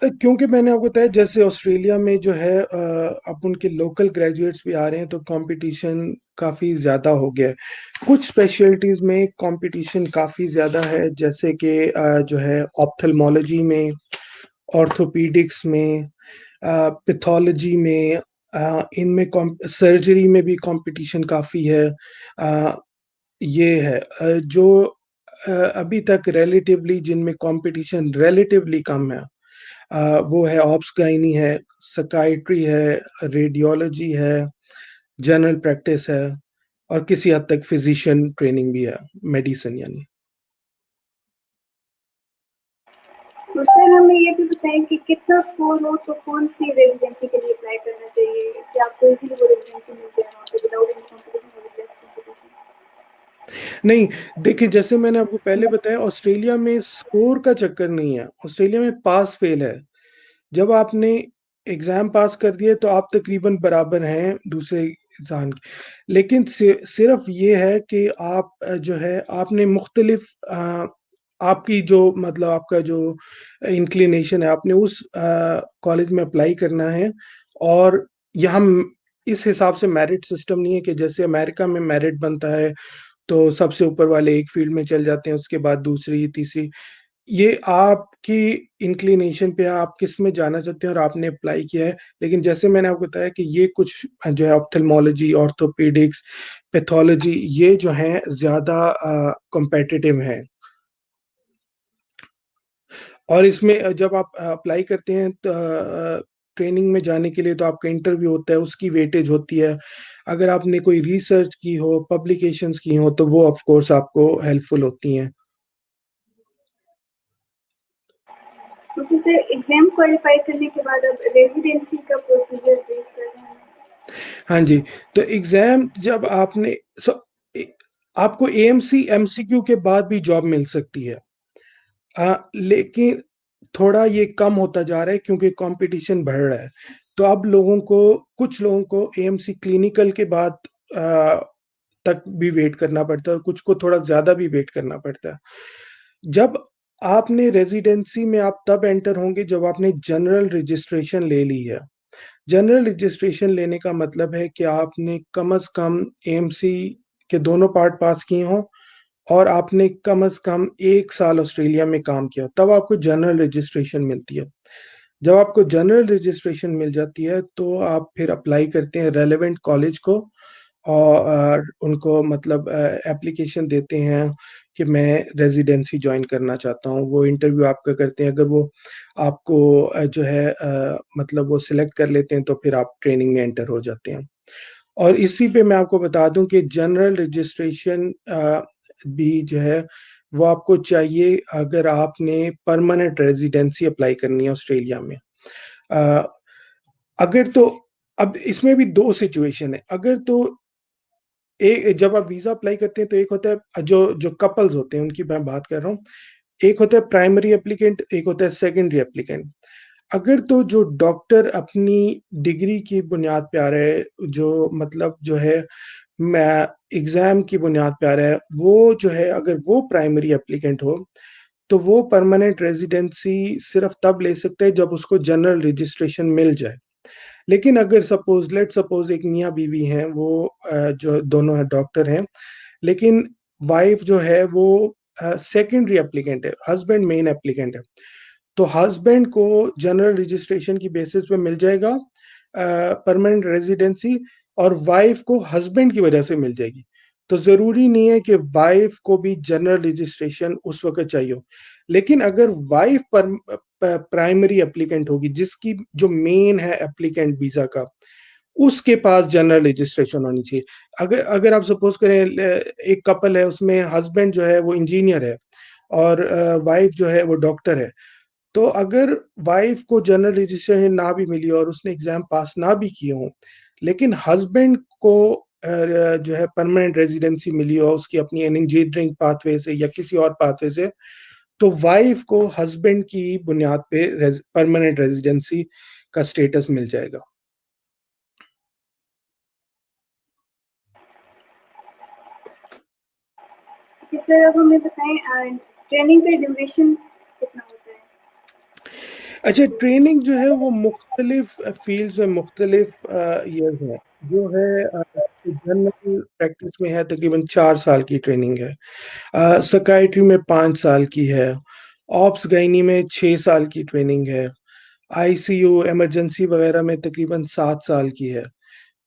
क्योंकि मैंने आपको बताया जैसे ऑस्ट्रेलिया में जो है अब उनके लोकल ग्रेजुएट्स भी आ रहे हैं तो कंपटीशन काफ़ी ज़्यादा हो गया है। कुछ स्पेशलिटीज़ में कंपटीशन काफ़ी ज़्यादा है, जैसे कि जो है ऑप्थेल्मोलॉजी में, ऑर्थोपीडिक्स में, पैथोलॉजी में, इनमें सर्जरी में भी कंपटीशन काफ़ी है। ये है जो अभी तक रिलेटिवली जिनमें कंपटीशन रिलेटिवली कम है, वो है ऑब्स गायनी है, साइकियाट्री है, रेडियोलॉजी है, जनरल प्रैक्टिस है, और किसी हद तक फिजिशियन ट्रेनिंग भी है, मेडिसिन यानी। और सर, हमें ये भी बताएं कि कितना स्कोर हो तो कौन सी रेजिडेंसी के लिए अप्लाई करना चाहिए, कि आपको इजीली वो रेजिडेंसी मिल जाए वहाँ पे विदाउट एनी कंपटीशन और लेस कंपटीशन। नहीं, देखिए जैसे मैंने आपको पहले बताया, ऑस्ट्रेलिया में स्कोर का चक्कर नहीं है, ऑस्ट्रेलिया में पास फेल है। जब आपने एग्जाम पास कर दिए तो आप तकरीबन बराबर हैं दूसरे इंसान के। लेकिन सिर्फ ये है कि आप जो है आपने मुख्तलिफ आपकी जो मतलब आपका जो इंक्लिनेशन है, आपने उस कॉलेज में अप्लाई करना है। और यहाँ इस हिसाब से मेरिट सिस्टम नहीं है कि जैसे अमेरिका में मेरिट बनता है तो सबसे ऊपर वाले एक फील्ड में चल जाते हैं, उसके बाद दूसरी तीसरी। ये आपकी इंक्लिनेशन पे है, आप किस में जाना चाहते हैं और आपने अप्लाई किया है। लेकिन जैसे मैंने आपको बताया कि ये कुछ जो है ऑप्थेल्मोलॉजी, ऑर्थोपेडिक्स, पैथोलॉजी ये जो हैं ज़्यादा कॉम्पिटिटिव हैं। और इसमें जब आप अप्लाई करते हैं तो ट्रेनिंग में जाने के लिए तो आपका इंटरव्यू होता है, उसकी वेटेज होती है। अगर आपने कोई रिसर्च की हो, पब्लिकेशंस की हो तो वो ऑफ कोर्स आपको हेल्पफुल होती हैं। ओके सर, एग्जाम क्वालिफाई करने के बाद अब रेजिडेंसी का प्रोसीजर ब्रीफ कर रहे हैं। हाँ जी, तो एग्ज़ाम जब आपने आपको एएमसी, एमसीक्यू के बाद भी जॉब मिल सकती है। लेकिन थोड़ा ये कम होता जा रहा है क्योंकि कॉम्पिटिशन बढ़ रहा है। तो अब कुछ लोगों को एएमसी क्लिनिकल के बाद अ, तक भी वेट करना पड़ता है और कुछ को थोड़ा ज़्यादा भी वेट करना पड़ता है। जब आपने रेज़िडेंसी में आप तब एंटर होंगे जब आपने जनरल रजिस्ट्रेशन ले ली है। जनरल रजिस्ट्रेशन लेने का मतलब है कि आपने कम से कम एएमसी के दोनों पार्ट पास किए हों और आपने कम से कम 1 साल ऑस्ट्रेलिया में काम किया हो, तब आपको जनरल रजिस्ट्रेशन मिलती है। जब आपको जनरल रजिस्ट्रेशन मिल जाती है, तो आप फिर अप्लाई करते हैं रेलेवेंट कॉलेज को और उनको मतलब एप्लीकेशन देते हैं कि मैं रेज़िडेंसी जॉइन करना चाहता हूँ। वो इंटरव्यू आपका करते हैं, अगर वो आपको जो है मतलब वो सिलेक्ट कर लेते हैं, तो फिर आप ट्रेनिंग में एंटर हो जाते हैं। और इसी पे मैं आपको बता दूँ कि जनरल रजिस्ट्रेशन भी जो है, वो आपको चाहिए अगर आपने परमानेंट रेज़िडेंसी अप्लाई करनी है ऑस्ट्रेलिया में। अ, अगर तो अब इसमें भी 2 सिचुएशन है। अगर तो जब आप वीज़ा अप्लाई करते हैं तो एक होता है जो जो कपल्स होते हैं उनकी मैं बात कर रहा हूँ। एक होता है प्राइमरी एप्लीकेंट, एक होता है सेकेंडरी एप्लीकेंट। अगर तो जो डॉक्टर अपनी डिग्री की बुनियाद पे आ रहा है, जो मतलब जो है मैं एग्ज़ाम की बुनियाद पे आ रहा है, वो जो है अगर वो प्राइमरी एप्लीकेंट हो, तो वो परमानेंट रेज़िडेंसी सिर्फ़ तब ले सकता है जब उसको जनरल रजिस्ट्रेशन मिल जाए। लेकिन अगर लेट्स सपोज़ एक मियाँ-बीवी हैं, वो जो दोनों डॉक्टर हैं, लेकिन वाइफ़ जो है वो सेकेंडरी एप्लीकेंट है, हस्बैंड मेन एप्लीकेंट है। तो हस्बैंड को जनरल रजिस्ट्रेशन की बेसिस पे मिल जाएगा परमानेंट रेज़िडेंसी और वाइफ़ को हस्बैंड की वजह से मिल जाएगी। तो ज़रूरी नहीं है कि वाइफ़ को भी जनरल रजिस्ट्रेशन उस वक़्त चाहिए हो। लेकिन अगर वाइफ़ प्राइमरी एप्लीकेंट होगी, जिसकी जो मेन है एप्लीकेंट वीज़ा का, उसके पास जनरल रजिस्ट्रेशन होनी चाहिए। अगर अगर आप सपोज़ करें एक कपल है, उसमें हस्बैंड जो है वो इंजीनियर है और वाइफ़ जो है वो डॉक्टर है। तो अगर वाइफ़ को जनरल रजिस्ट्रेशन ना भी मिली और उसने एग्ज़ाम पास ना भी किए हों, लेकिन हस्बैंड को जो है परमानेंट रेज़िडेंसी मिली हो उसकी अपनी इंजीनियरिंग पाथवे से या किसी और पाथवे से, तो वाइफ़ को हस्बैंड की बुनियाद पे परमानेंट रेज़िडेंसी का स्टेटस मिल जाएगा। ओके सर, अब हमें बताएं ट्रेनिंग का ड्यूरेशन कितना होता है। अच्छा, ट्रेनिंग जो है वो मुख्तलिफ फ़ील्ड्स में मुख्तलिफ ईयर्स है। जो है जनरल प्रैक्टिस में है तकरीबन 4 साल की ट्रेनिंग है। साइकियाट्री में 5 साल की है। ऑब्स गायनी में 6 साल की ट्रेनिंग है। आईसीयू, इमरजेंसी वगैरह में तकरीबन 7 साल की है।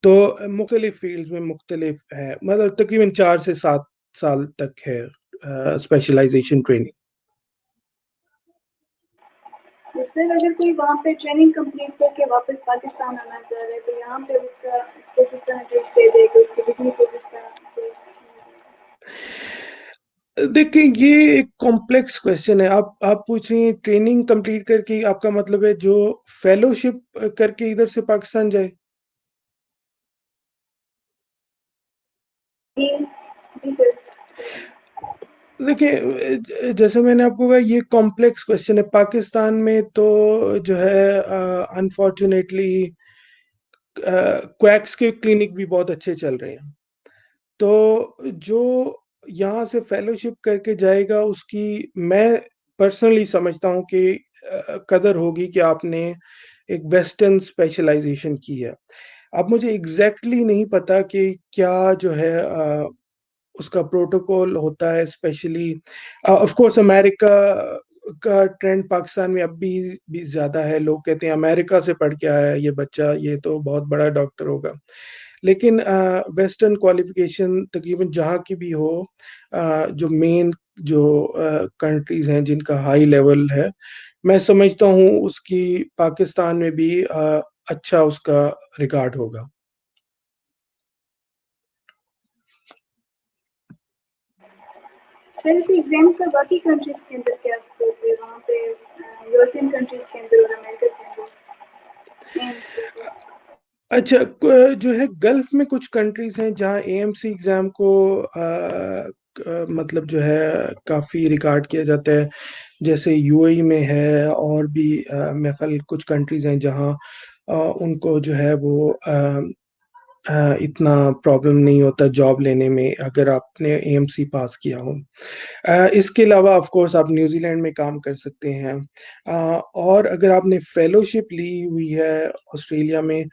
तो मुख्तलिफ फ़ील्ड्स में मुख्तलिफ है, मतलब तकरीबन 4 से 7 साल तक है स्पेशलाइज़ेशन ट्रेनिंग। तो सर, अगर कोई वहाँ पे ट्रेनिंग कंप्लीट करके वापस पाकिस्तान आना चाह रहा है तो यहाँ पे उसको किस तरह ट्रीट किया जाएगा, उसकी डिग्री को किस तरह से। देखिए, ये एक कॉम्प्लेक्स क्वेश्चन है। आप पूछ रही हैं ट्रेनिंग कंप्लीट करके आपका मतलब है जो फेलोशिप करके इधर से पाकिस्तान जाए? जी जी सर। देखिए जैसे मैंने आपको कहा ये कॉम्प्लेक्स क्वेश्चन है। पाकिस्तान में तो जो है अनफॉर्चुनेटली क्वैक्स के क्लिनिक भी बहुत अच्छे चल रहे हैं। तो जो यहाँ से फेलोशिप करके जाएगा उसकी मैं पर्सनली समझता हूँ कि कदर होगी कि आपने एक वेस्टर्न स्पेशलाइज़ेशन की है। अब मुझे एग्ज़ैक्टली नहीं पता कि क्या जो है उसका प्रोटोकॉल होता है स्पेशली ऑफ कोर्स अमेरिका का ट्रेंड पाकिस्तान में अब भी ज़्यादा है। लोग कहते हैं अमेरिका से पढ़ के आया है ये बच्चा, ये तो बहुत बड़ा डॉक्टर होगा। लेकिन वेस्टर्न क्वालिफ़िकेशन तकरीबन जहाँ की भी हो, जो मेन जो कंट्रीज़ हैं जिनका हाई लेवल है, मैं समझता हूँ उसकी पाकिस्तान में भी अच्छा उसका रिकॉर्ड होगा। सर, इस एग्जाम का बाकी कंट्रीज के अंदर क्या स्कोप है? वहाँ पे यूरोपियन कंट्रीज के अंदर और अमेरिका के अंदर एम्स? अच्छा, जो है गल्फ में कुछ कंट्रीज हैं जहाँ एएमसी एग्जाम को मतलब जो है काफी रिकॉर्ड किया जाता है, जैसे यूएई में है, और भी मेरे ख्याल कुछ कंट्रीज हैं जहाँ उनको जो है वो इतना प्रॉब्लम नहीं होता जॉब लेने में अगर आपने एएमसी पास किया हो। इसके अलावा ऑफ कोर्स आप न्यूजीलैंड में काम कर सकते हैं, और अगर आपने फेलोशिप ली हुई है ऑस्ट्रेलिया में,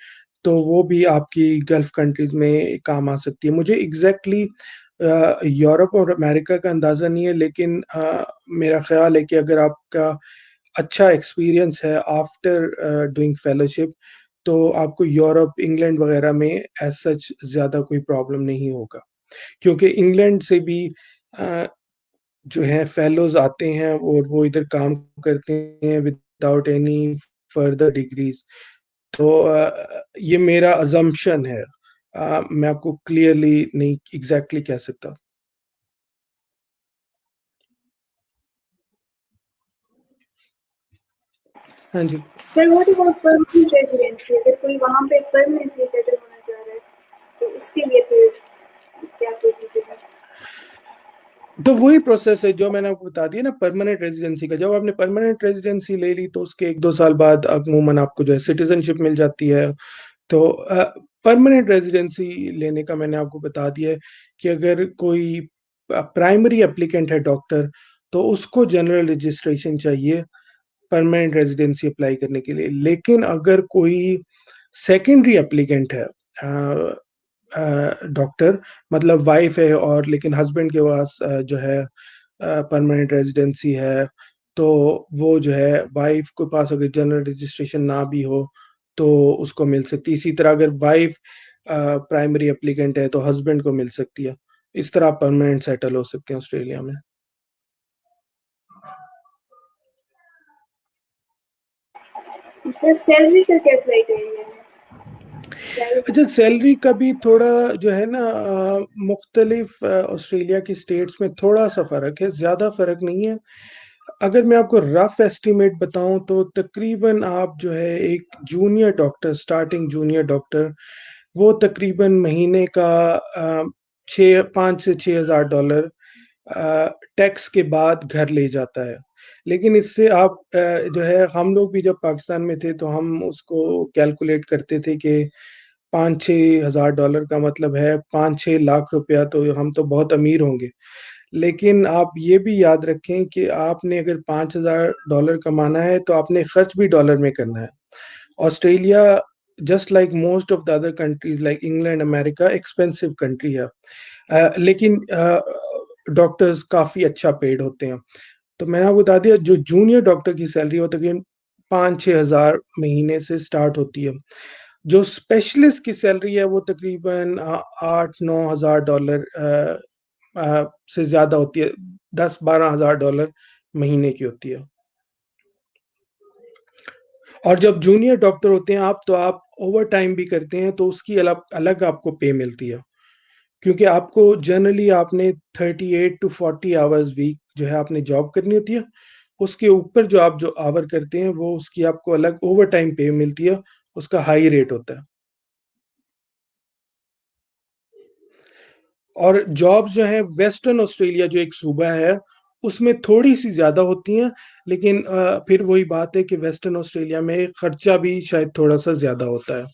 तो वो भी आपकी गल्फ कंट्रीज में काम आ सकती है। मुझे एग्जैक्टली यूरोप और अमेरिका का अंदाज़ा नहीं है, लेकिन मेरा ख्याल है कि अगर आपका अच्छा एक्सपीरियंस है आफ्टर डूइंग फेलोशिप, तो आपको यूरोप, इंग्लैंड वगैरह में एज़ सच ज़्यादा कोई प्रॉब्लम नहीं होगा। क्योंकि इंग्लैंड से भी अ, जो है फेलोज़ आते हैं और वो इधर काम करते हैं विदाउट एनी फर्दर डिग्रीज़। तो ये मेरा असम्पशन है। मैं आपको क्लियरली नहीं एग्ज़ैक्टली कह सकता। हाँ जी। Sir, what about permanent residency? अगर कोई वहाँ पे परमानेंटली सेटल होना चाह रहा है, तो उसके लिए फिर क्या प्रोसीजर है? तो वही प्रोसेस है जो मैंने आपको बता दिया ना, परमानेंट रेजिडेंसी का। जब आपने परमानेंट रेजिडेंसी ले ली तो उसके 1-2 साल बाद अमूमन आपको जो है सिटीजनशिप मिल जाती है। तो परमानेंट रेजिडेंसी लेने का मैंने आपको बता दिया है कि अगर कोई प्राइमरी एप्लीकेंट है डॉक्टर, तो उसको जनरल रजिस्ट्रेशन चाहिए परमानेंट रेजिडेंसी अप्लाई करने के लिए। लेकिन अगर कोई सेकेंडरी एप्लीकेंट है, डॉक्टर, मतलब वाइफ है और लेकिन हस्बैंड के पास जो है परमानेंट रेजिडेंसी है, तो वो जो है वाइफ के पास अगर जनरल रजिस्ट्रेशन ना भी हो तो उसको मिल सकती है। इसी तरह अगर वाइफ प्राइमरी एप्लीकेंट है तो हस्बैंड को मिल सकती है। इस तरह आप परमानेंट सेटल हो सकते हैं ऑस्ट्रेलिया में। सर, सैलरी का क्या क्राइटेरिया है? अच्छा, सैलरी का भी थोड़ा जो है ना मुख्तलिफ ऑस्ट्रेलिया की स्टेट्स में थोड़ा सा फ़र्क है, ज़्यादा फ़र्क नहीं है। अगर मैं आपको रफ एस्टिमेट बताऊं तो तकरीबन आप जो है एक junior doctor, starting junior doctor, वो तकरीबन महीने का 5 से 6 हज़ार डॉलर टैक्स के बाद घर ले जाता है। लेकिन इससे आप जो है, हम लोग भी जब पाकिस्तान में थे तो हम उसको कैलकुलेट करते थे कि 5-6 हज़ार डॉलर का मतलब है 5-6 लाख रुपया, तो हम तो बहुत अमीर होंगे। लेकिन आप ये भी याद रखें कि आपने अगर 5,000 डॉलर कमाना है तो आपने खर्च भी डॉलर में करना है। Australia, just like most of the other countries like England, America, expensive country है, लेकिन डॉक्टर्स काफ़ी अच्छा पेड होते हैं। तो मैंने आपको बता दिया, जो जूनियर डॉक्टर की सैलरी वो तकरीबन 5-6 हज़ार महीने से स्टार्ट होती है। जो स्पेशलिस्ट की सैलरी है वो तकरीबन 8-9 हज़ार डॉलर से ज़्यादा होती है, 10-12 हज़ार डॉलर महीने की होती है। और जब जूनियर डॉक्टर होते हैं आप, तो आप ओवर टाइम भी करते हैं तो उसकी अलग अलग आपको पे मिलती है, क्योंकि आपको जनरली आपने 38 to 40 आवर्स वीक जो है आपने जॉब करनी होती है। उसके ऊपर जो आवर करते हैं वो उसकी आपको अलग ओवर टाइम पे मिलती है, उसका हाई रेट होता है। और जॉब्स जो है वेस्टर्न ऑस्ट्रेलिया जो एक सूबा है उसमें थोड़ी सी ज्यादा होती हैं, लेकिन फिर वही बात है कि वेस्टर्न ऑस्ट्रेलिया में खर्चा भी शायद थोड़ा सा ज्यादा होता है।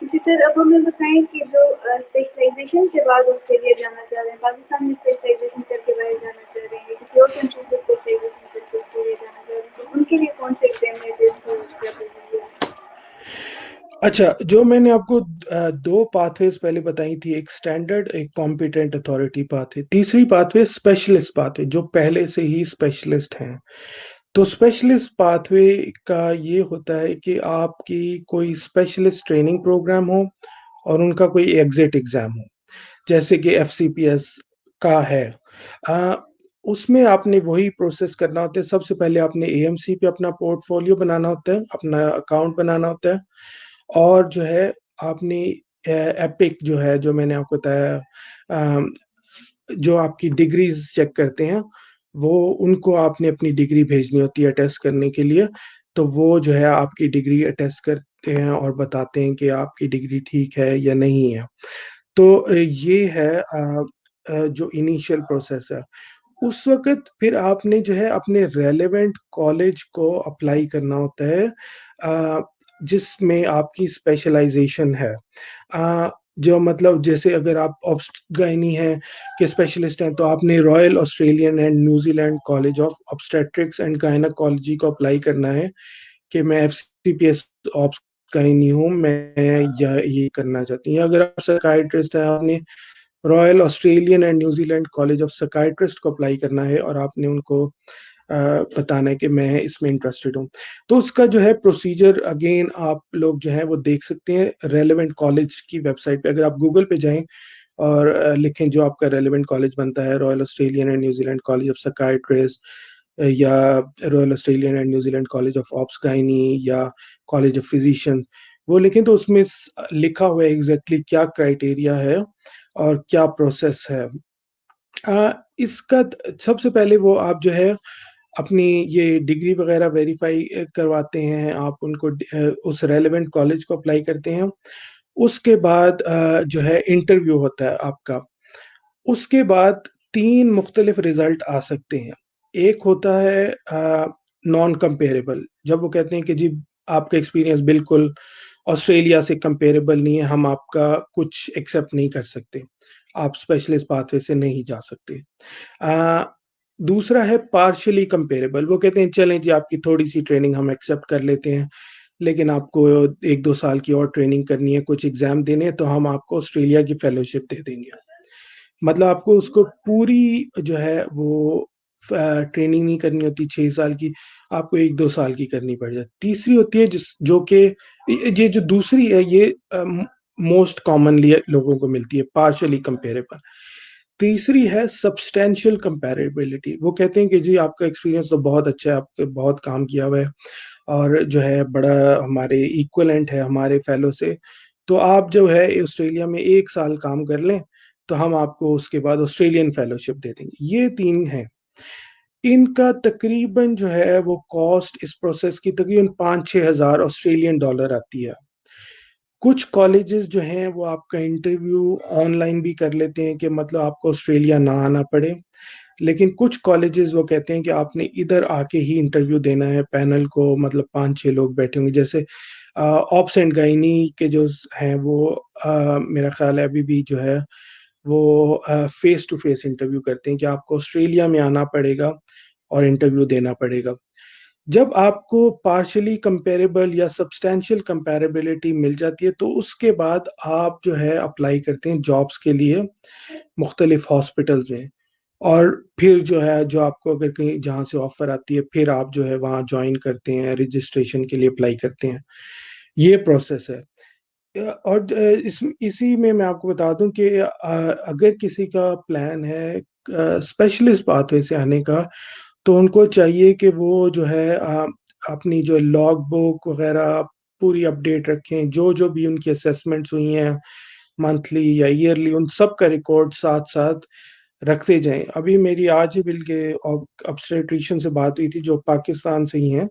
क्योंकि सर, अब हमें बताएं कि जो स्पेशलाइजेशन के बाद ऑस्ट्रेलिया जाना चाह रहे हैं, पाकिस्तान में स्पेशलाइजेशन करके बाहर जाना चाह रहे हैं, या किसी और कंट्री से स्पेशलाइजेशन करके ऑस्ट्रेलिया जाना चाह रहे हैं, तो उनके लिए कौन से एग्जाम है टेस्ट और क्या प्रोसीजर है? अच्छा, जो मैंने आपको 2 पाथवेज़ पहले बताई थी, एक स्टैंडर्ड, एक कॉम्पिटेंट अथॉरिटी पाथवे। तीसरी पाथवे स्पेशलिस्ट पाथवे, जो पहले से ही स्पेशलिस्ट हैं। तो स्पेशलिस्ट पाथवे का ये होता है कि आपकी कोई स्पेशलिस्ट ट्रेनिंग प्रोग्राम हो और उनका कोई एग्ज़िट एग्ज़ाम हो, जैसे कि एफसीपीएस का है। अ, उसमें आपने वही प्रोसेस करना होता है। सबसे पहले आपने एएमसी पे अपना पोर्टफोलियो बनाना होता है, अपना अकाउंट बनाना होता है और जो है आपने एपिक जो है, जो मैंने आपको बताया, अ, जो आपकी डिग्रीज़ चेक करते हैं, वो उनको आपने अपनी डिग्री भेजनी होती है अटेस्ट करने के लिए। तो वो जो है आपकी डिग्री अटेस्ट करते हैं और बताते हैं कि आपकी डिग्री ठीक है या नहीं है। तो ये है जो इनिशियल प्रोसेस है। उस वक़्त फिर आपने जो है अपने रेलेवेंट कॉलेज को अप्लाई करना होता है, जिसमें आपकी स्पेशलाइज़ेशन है। जो मतलब जैसे अगर आप ऑब्स्ट-गायनी हैं के स्पेशलिस्ट हैं, तो आपने royal Australian and New Zealand college of obstetrics and gynaecology को अप्लाई करना है कि मैं एफसीपीएस ऑब्स-गायनी हूँ, मैं ये करना चाहती हूँ। या अगर आप साइकियाट्रिस्ट हैं, आपने royal Australian and New Zealand college of psychiatrist को अप्लाई करना है और आपने उनको बताना है कि मैं इसमें इंटरेस्टेड हूँ। तो उसका जो है प्रोसीजर अगेन आप लोग जो है वो देख सकते हैं रेलेवेंट कॉलेज की वेबसाइट पे। अगर आप गूगल पे जाएँ और लिखें जो आपका रेलेवेंट कॉलेज बनता है, royal Australian and New Zealand college of psychiatrist या royal Australian and New Zealand college of obs-gynae या कॉलेज ऑफ फिजिशियन, वो लिखें तो उसमें लिखा हुआ है एग्ज़ैक्टली क्या क्राइटेरिया है और क्या प्रोसेस है। इसका सबसे पहले वो आप जो है अपनी ये डिग्री वगैरह वेरीफ़ाई करवाते हैं, आप उनको उस रेलेवेंट कॉलेज को अप्लाई करते हैं। उसके बाद जो है इंटरव्यू होता है आपका। उसके बाद 3 मुख्तलिफ रिज़ल्ट आ सकते हैं। एक होता है नॉन कंपेरेबल, जब वो कहते हैं कि जी आपका एक्सपीरियंस बिल्कुल ऑस्ट्रेलिया से कंपेरेबल नहीं है, हम आपका कुछ एक्सेप्ट नहीं कर सकते। आप स्पेशलिस्ट पाथवे से नहीं जा सकते। अ, दूसरा है पार्शियली कंपेरेबल, वो कहते हैं चलें जी आपकी थोड़ी-सी ट्रेनिंग हम एक्सेप्ट कर लेते हैं, लेकिन आपको 1-2 साल की और ट्रेनिंग करनी है, कुछ एग्ज़ाम देने हैं, तो हम आपको ऑस्ट्रेलिया की फेलोशिप दे देंगे। मतलब आपको उसको पूरी जो है वो ट्रेनिंग नहीं करनी होती 6 साल की, आपको 1-2 साल की करनी पड़ जाती। तीसरी होती है जो कि ये जो दूसरी है ये मोस्ट कॉमनली लोगों को मिलती है, पार्शियली कंपेरेबल। तीसरी है सब्सटैंशियल कंपैरेबिलिटी, वो कहते हैं कि जी आपका एक्सपीरियंस तो बहुत अच्छा है, आपने बहुत काम किया हुआ है और जो है बड़ा हमारे इक्विवेलेंट है हमारे फेलो से, तो आप जो है ऑस्ट्रेलिया में 1 साल काम कर लें, तो हम आपको उसके बाद ऑस्ट्रेलियन फेलोशिप दे देंगे। ये 3 हैं। इनका तकरीबन जो है वो कॉस्ट इस प्रोसेस की तकरीबन 5-6 हज़ार ऑस्ट्रेलियन डॉलर आती है। कुछ कॉलेजेस जो हैं वो आपका इंटरव्यू ऑनलाइन भी कर लेते हैं कि मतलब आपको ऑस्ट्रेलिया ना आना पड़े। लेकिन कुछ कॉलेजेस वो कहते हैं कि आपने इधर आके ही इंटरव्यू देना है, पैनल को मतलब 5-6 लोग बैठे होंगे। जैसे ऑब्स एंड गायनी के जो हैं वो मेरा ख़्याल है अभी भी जो है वो फेस टू फेस इंटरव्यू करते हैं कि आपको ऑस्ट्रेलिया में आना पड़ेगा और इंटरव्यू देना पड़ेगा। जब आपको पार्शियली कंपेरेबल या सब्सटैंशियल कंपैरेबिलिटी मिल जाती है, तो उसके बाद आप जो है अप्लाई करते हैं जॉब्स के लिए मुख्तलिफ हॉस्पिटल्स में और फिर जो है जो आपको अगर कहीं जहाँ से ऑफ़र आती है, फिर आप जो है वहाँ जॉइन करते हैं, रजिस्ट्रेशन के लिए अप्लाई करते हैं। ये प्रोसेस है। और इसी में मैं आपको बता दूँ कि अगर किसी का प्लान है स्पेशलिस्ट पाथवे से आने का, तो उनको चाहिए कि वो जो है अपनी जो लॉग बुक वग़ैरह पूरी अपडेट रखें, जो-जो भी उनकी असेसमेंट्स हुई हैं, मंथली या ईयरली, उन सब का रिकॉर्ड साथ-साथ रखते जाएँ। अभी मेरी आज ही बल्कि ऑब्स्टेट्रिशियन से बात हुई थी जो पाकिस्तान से ही हैं,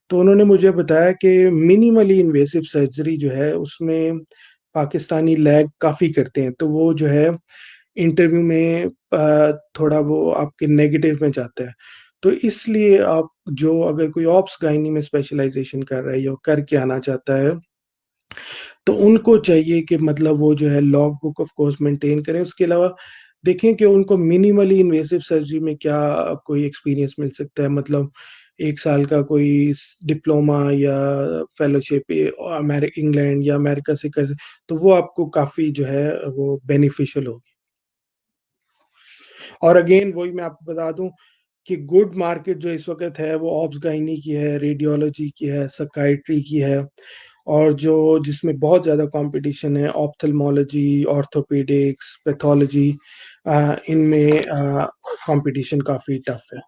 तो उन्होंने मुझे बताया कि मिनिमली इन्वेसिव सर्जरी जो है उसमें पाकिस्तानी लैब काफ़ी करते हैं, तो वो जो है इंटरव्यू में थोड़ा वो आपके नेगेटिव में जाता है। तो इसलिए आप जो अगर कोई ऑब्स गायनी में स्पेशलाइज़ेशन कर रहा है या करके आना चाहता है, तो उनको चाहिए कि मतलब वो जो है log book of course maintain करें। उसके अलावा देखें कि उनको मिनिमली इन्वेसिव सर्जरी में क्या कोई एक्सपीरियंस मिल सकता है। मतलब 1 साल का कोई डिप्लोमा या फेलोशिप इंग्लैंड या अमेरिका से कर, तो वो आपको काफ़ी जो है वो बेनिफिशियल होगी। और अगेन वही मैं आपको बता दूँ कि गुड मार्केट जो इस वक़्त है वो ऑब्स गायनी की है, रेडियोलॉजी की है, साइकियाट्री की है, और जो जिसमें बहुत ज़्यादा कॉम्पिटिशन है ऑप्थेल्मोलॉजी, ऑर्थोपेडिक्स, पैथोलॉजी, इनमें कॉम्पिटिशन काफ़ी टफ है।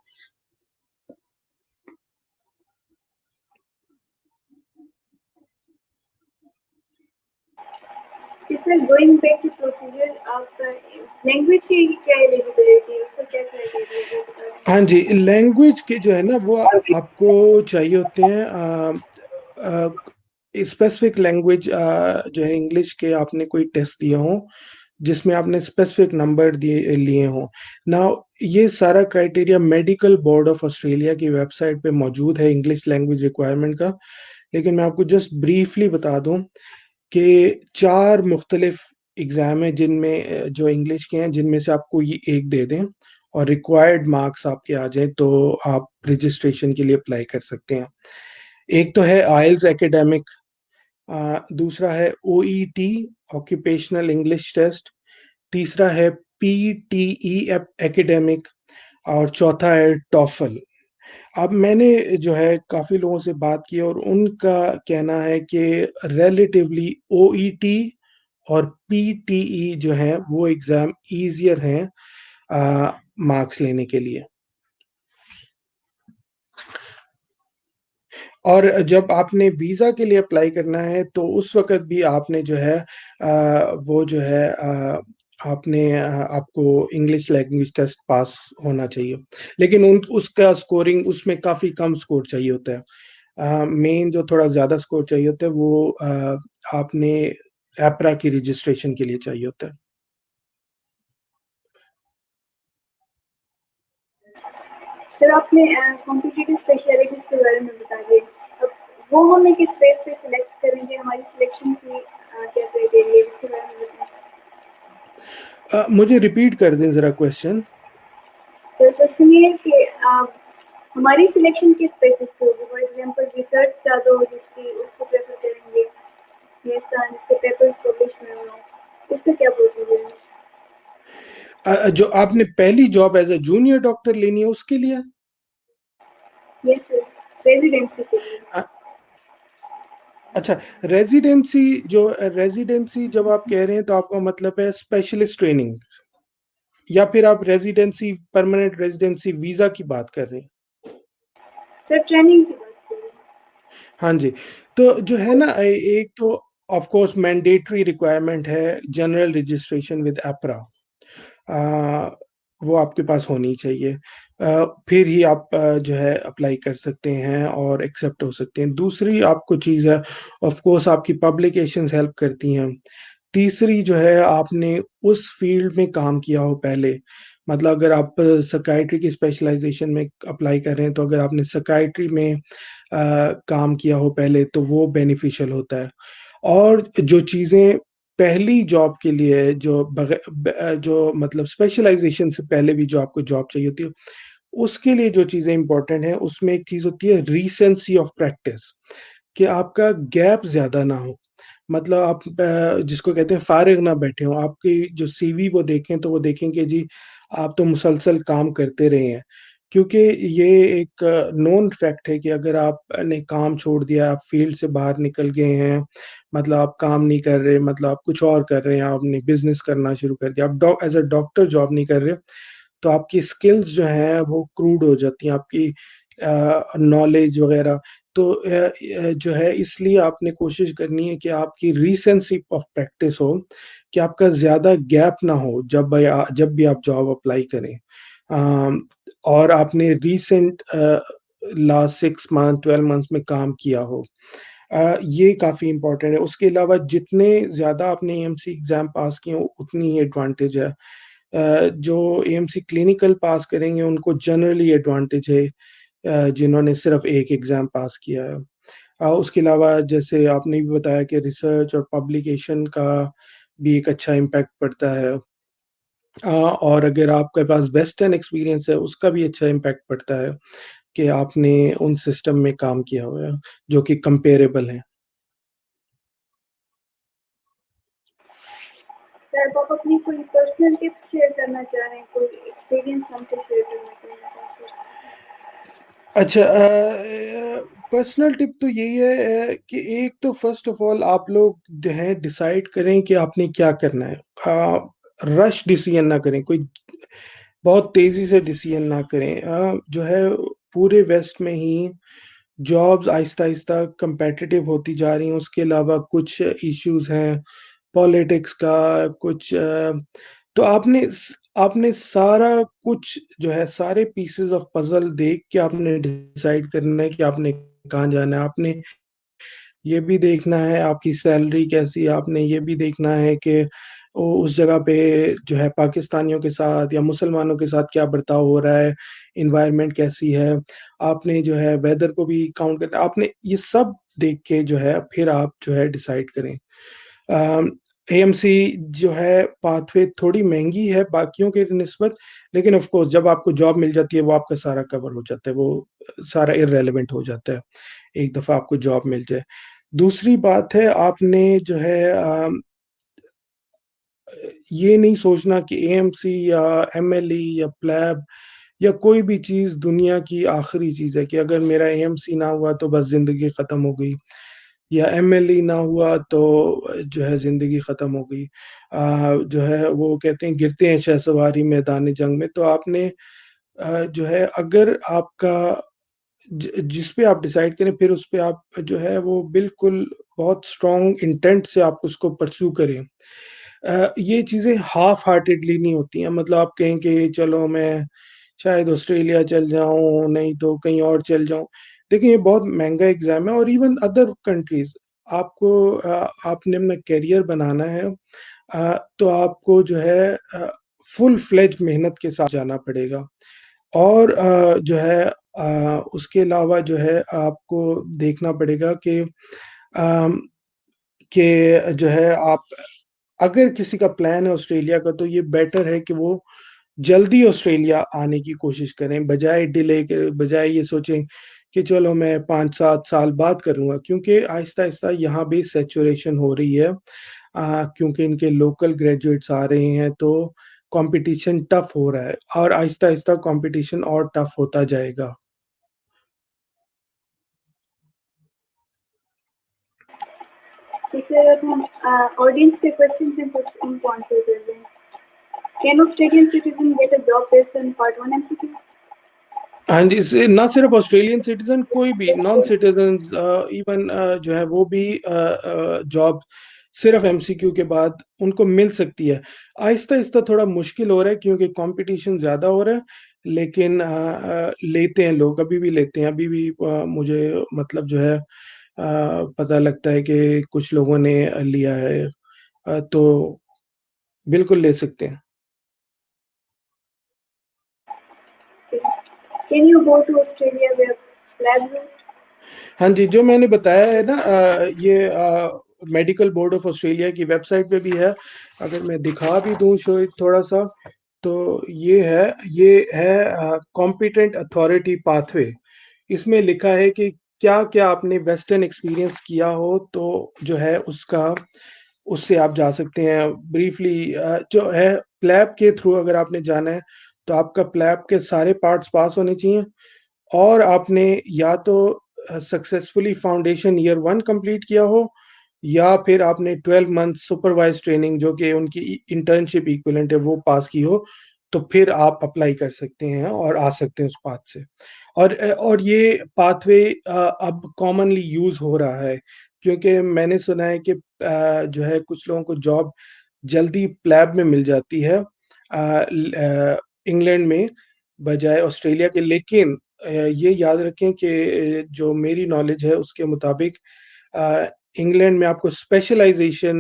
Sir going back to procedure, आपका लैंग्वेज की क्या एलिजिबिलिटी है, उसका क्या क्राइटेरिया है, बता दें। हाँ जी, लैंग्वेज के जो है ना वो आपको चाहिए होते हैं स्पेसिफिक लैंग्वेज, जो है इंग्लिश के आपने कोई टेस्ट दिया हो जिसमें आपने स्पेसिफिक नंबर दिए लिए हों। नाउ ये सारा criteria medical board of Australia की वेबसाइट पे मौजूद है इंग्लिश लैंग्वेज रिक्वायरमेंट का। लेकिन मैं आपको जस्ट ब्रीफली बता दूं कि 4 मुख्तलिफ एग्ज़ाम हैं जिनमें जो इंग्लिश के हैं जिनमें से आपको ये एक दे दें और रिक्वायर्ड मार्क्स आपके आ जाएँ तो आप रजिस्ट्रेशन के लिए अप्लाई कर सकते हैं। एक तो है आइल्स एकेडमिक, दूसरा है ओईटी ऑक्यूपेशनल इंग्लिश टेस्ट, तीसरा है पीटीई एकेडमिक, और चौथा है टॉफल। अब मैंने जो है काफ़ी लोगों से बात की और उनका कहना है कि रिलेटिवली ओईटी और पीटीई जो है वो एग्ज़ाम ईज़ियर हैं मार्क्स लेने के लिए। और जब आपने वीज़ा के लिए अप्लाई करना है तो उस वक़्त भी आपने जो है वो जो है आपको इंग्लिश लैंग्वेज टेस्ट पास होना चाहिए। लेकिन उन उसका स्कोरिंग उसमें काफ़ी कम स्कोर चाहिए होता है। मेन जो थोड़ा ज़्यादा स्कोर चाहिए होता है वो आपने एपरा की रजिस्ट्रेशन के लिए चाहिए होता है। सर आपने कॉम्पिटिटिव स्पेशलिटीज़ के बारे में बता दिया, अब वो हमें किस बेस पे सिलेक्ट करेंगे, हमारी सिलेक्शन की क्या क्राइटेरिया है, उसके बारे में बताएं। मुझे रिपीट कर दें ज़रा क्वेश्चन। सर क्वेश्चन ये है कि हमारी सिलेक्शन किस बेसिस पे होगी, फॉर एग्जांपल रिसर्च ज़्यादा हो जिसकी उसको प्रेफर करेंगे, या इस तरह जिसके पेपर्स पब्लिश में हो, इसका क्या प्रोसीजर है। जो आपने पहली job as a junior doctor लेनी है उसके लिए? यस सर, रेजिडेंसी के लिए। अ, अच्छा, रेज़िडेंसी जब आप कह रहे हैं तो आपका मतलब है स्पेशलिस्ट ट्रेनिंग, या फिर आप रेज़िडेंसी परमानेंट रेज़िडेंसी वीज़ा की बात कर रहे हैं? सर ट्रेनिंग की बात कर रहे हैं। हाँ जी, तो जो है ना एक तो ऑफ कोर्स मैंडेटरी रिक्वायरमेंट है जनरल रजिस्ट्रेशन विद एपरा, वो आपके पास होनी चाहिए। फिर ही आप जो है अप्लाई कर सकते हैं और एक्सेप्ट हो सकते हैं। दूसरी आपको चीज़ है, ऑफ कोर्स आपकी पब्लिकेशंस हेल्प करती हैं। तीसरी जो है आपने उस फील्ड में काम किया हो पहले, मतलब अगर आप साइकियाट्री की स्पेशलाइज़ेशन में अप्लाई कर रहे हैं तो अगर आपने साइकियाट्री में काम किया हो पहले तो वो बेनिफिशियल होता है। और जो चीज़ें पहली जॉब के लिए जो मतलब स्पेशलाइज़ेशन से पहले भी जो आपको जॉब चाहिए होती है, उसके लिए जो चीज़ें इम्पोर्टेंट हैं उसमें एक चीज़ होती है रीसेंसी ऑफ प्रैक्टिस, कि आपका गैप ज़्यादा ना हो। मतलब आप जिसको कहते हैं फ़ारिग ना बैठे हों, आपकी जो सीवी वो देखें तो वो देखें कि जी आप तो मुसलसल काम करते रहे हैं। क्योंकि ये एक नोन फैक्ट है कि अगर आपने काम छोड़ दिया, आप फ़ील्ड से बाहर निकल गए हैं, मतलब आप काम नहीं कर रहे, मतलब आप कुछ और कर रहे हैं, आपने बिज़नेस करना शुरू कर दिया, आप एज़ अ डॉक्टर जॉब नहीं कर रहे, तो आपकी स्किल्स जो हैं वो क्रूड हो जाती हैं, आपकी नॉलेज वग़ैरह। तो जो है इसलिए आपने कोशिश करनी है कि आपकी रीसेंसी ऑफ प्रैक्टिस हो, कि आपका ज़्यादा गैप ना हो जब भी आप जॉब अप्लाई करें। और आपने रीसेंट लास्ट 6 मंथ, 12 मंथ्स में काम किया हो। ये काफ़ी इम्पोर्टेंट है। उसके अलावा जितने ज़्यादा आपने एएमसी एग्ज़ाम पास किए हों, उतनी ही एडवांटेज है। जो एएमसी क्लिनिकल पास करेंगे उनको जनरली एडवांटेज है, जिन्होंने सिर्फ़ एक एग्ज़ाम पास किया है। उसके अलावा जैसे आपने भी बताया कि रिसर्च और पब्लिकेशन का भी एक अच्छा इम्पैक्ट पड़ता है। और अगर आपके पास वेस्टर्न एक्सपीरियंस है, उसका भी अच्छा इम्पैक्ट पड़ता है। कि आपने उन सिस्टम में काम किया हुआ है, जो कि कंपेरेबल हैं? सर, आप अपनी कोई पर्सनल टिप्स शेयर करना चाह रहे हैं, कोई एक्सपीरियंस हमसे शेयर करना चाहें तो? अच्छा, पर्सनल टिप तो यही है कि एक तो फर्स्ट ऑफ ऑल आप लोग जो है डिसाइड करें कि आपने क्या करना है। रश डिसीजन ना करें, कोई बहुत तेजी से डिसीजन ना करें। जो है पूरे वेस्ट में ही जॉब्स आहिस्ता आहिस्ता कंपेटिटिव होती जा रही हैं। उसके अलावा कुछ इश्यूज हैं पॉलिटिक्स का, कुछ तो आपने सारा कुछ जो है सारे पीसेस ऑफ पजल देख के आपने डिसाइड करना है कि आपने कहाँ जाना है। आपने ये भी देखना है आपकी सैलरी कैसी है, आपने ये भी देखना है कि उस जगह पे जो है पाकिस्तानियों के साथ या मुसलमानों के साथ क्या बर्ताव हो रहा है, एनवायरनमेंट कैसी है। आपने जो है वेदर को भी काउंट करना, आपने ये सब देख के जो है फिर आप जो है डिसाइड करें। एएमसी जो है पाथवे थोड़ी महंगी है बाकियों के निस्बत, लेकिन ऑफ कोर्स जब आपको जॉब मिल जाती है वो आपका सारा कवर हो जाता है, वो सारा इररेलेवेंट हो जाता है एक दफा आपको जॉब मिल जाए। दूसरी बात है आपने जो है ये नहीं सोचना कि एएमसी या एमएलई या प्लैब या कोई भी चीज दुनिया की आखिरी चीज है कि अगर मेरा एएमसी ना हुआ तो बस जिंदगी खत्म हो गई, या एमएलई ना हुआ तो जो है जिंदगी खत्म हो गई। जो है वो कहते हैं गिरते हैं शहसवारी मैदान जंग में। तो आपने जो है अगर आपका जिस पे आप डिसाइड करें फिर उस पे आप जो है वो बिल्कुल बहुत स्ट्रॉन्ग इंटेंट से आप उसको परस्यू करें। ये चीजें हाफ हार्टेडली नहीं होती हैं। मतलब आप कहें कि चलो मैं शायद ऑस्ट्रेलिया चल जाऊं, नहीं तो कहीं और चल जाऊं। देखिए ये बहुत महंगा एग्जाम है, और इवन अदर कंट्रीज आपको आपने अपना करियर बनाना है, तो आपको जो है फुल फ्लेज मेहनत के साथ जाना पड़ेगा। और जो है उसके अलावा जो है आपको देखना पड़ेगा कि जो है आप अगर किसी का प्लान है ऑस्ट्रेलिया का तो ये बेटर है कि वो जल्दी ऑस्ट्रेलिया आने की कोशिश करें, बजाय डिले के, बजाय ये सोचें कि चलो मैं 5-7 साल बाद करूंगा, क्योंकि आहिस्ता आहिस्ता यहाँ भी सेचुरेशन हो रही है। क्योंकि इनके लोकल ग्रेजुएट्स आ रहे हैं तो कंपटीशन टफ हो रहा है, और आहिस्ता आहिस्ता कंपटीशन और टफ होता जाएगा। सर, अब हम ऑडियंस के क्वेश्चन हैं, कुछ उनको आंसर कर दें। Can Australian citizen get a job based on part 1 MCQ? हाँ जी, इससे ना सिर्फ ऑस्ट्रेलियन सिटीजन, कोई भी नॉन सिटीजन इवन जो है वो भी जॉब सिर्फ एमसीक्यू के बाद उनको मिल सकती है। आहिस्ता आहिस्ता थोड़ा मुश्किल हो रहा है क्योंकि कंपटीशन ज्यादा हो रहा है, लेकिन लेते हैं लोग, अभी भी लेते हैं। अभी भी मुझे मतलब जो है पता लगता है कि कुछ लोगों ने लिया है, तो बिल्कुल ले सकते हैं। Can you go to Australia with lab route? हाँ जी, जो मैंने बताया है ना, ये मेडिकल बोर्ड ऑफ ऑस्ट्रेलिया की वेबसाइट पे भी है। अगर मैं दिखा भी दूं शो थोड़ा सा, तो ये है कॉम्पिटेंट अथॉरिटी पाथवे। इसमें लिखा है कि क्या क्या आपने वेस्टर्न एक्सपीरियंस किया हो तो जो है उससे आप जा सकते हैं। ब्रीफली जो है प्लैब के थ्रू अगर आपने जाना है तो आपका प्लैब के सारे पार्ट्स पास होने चाहिए, और आपने या तो सक्सेसफुली फाउंडेशन ईयर 1 कंप्लीट किया हो, या फिर आपने 12 मंथ सुपरवाइज ट्रेनिंग जो कि उनकी इंटर्नशिप इक्विवेलेंट है वो पास की हो, तो फिर आप अप्लाई कर सकते हैं और आ सकते हैं उस पाथ से। और ये पाथवे अब कॉमनली यूज हो रहा है, क्योंकि मैंने सुना है कि जो है कुछ लोगों को जॉब जल्दी प्लैब में मिल जाती है इंग्लैंड में बजाय ऑस्ट्रेलिया के। लेकिन ये याद रखें कि जो मेरी नॉलेज है उसके मुताबिक इंग्लैंड में आपको स्पेशलाइजेशन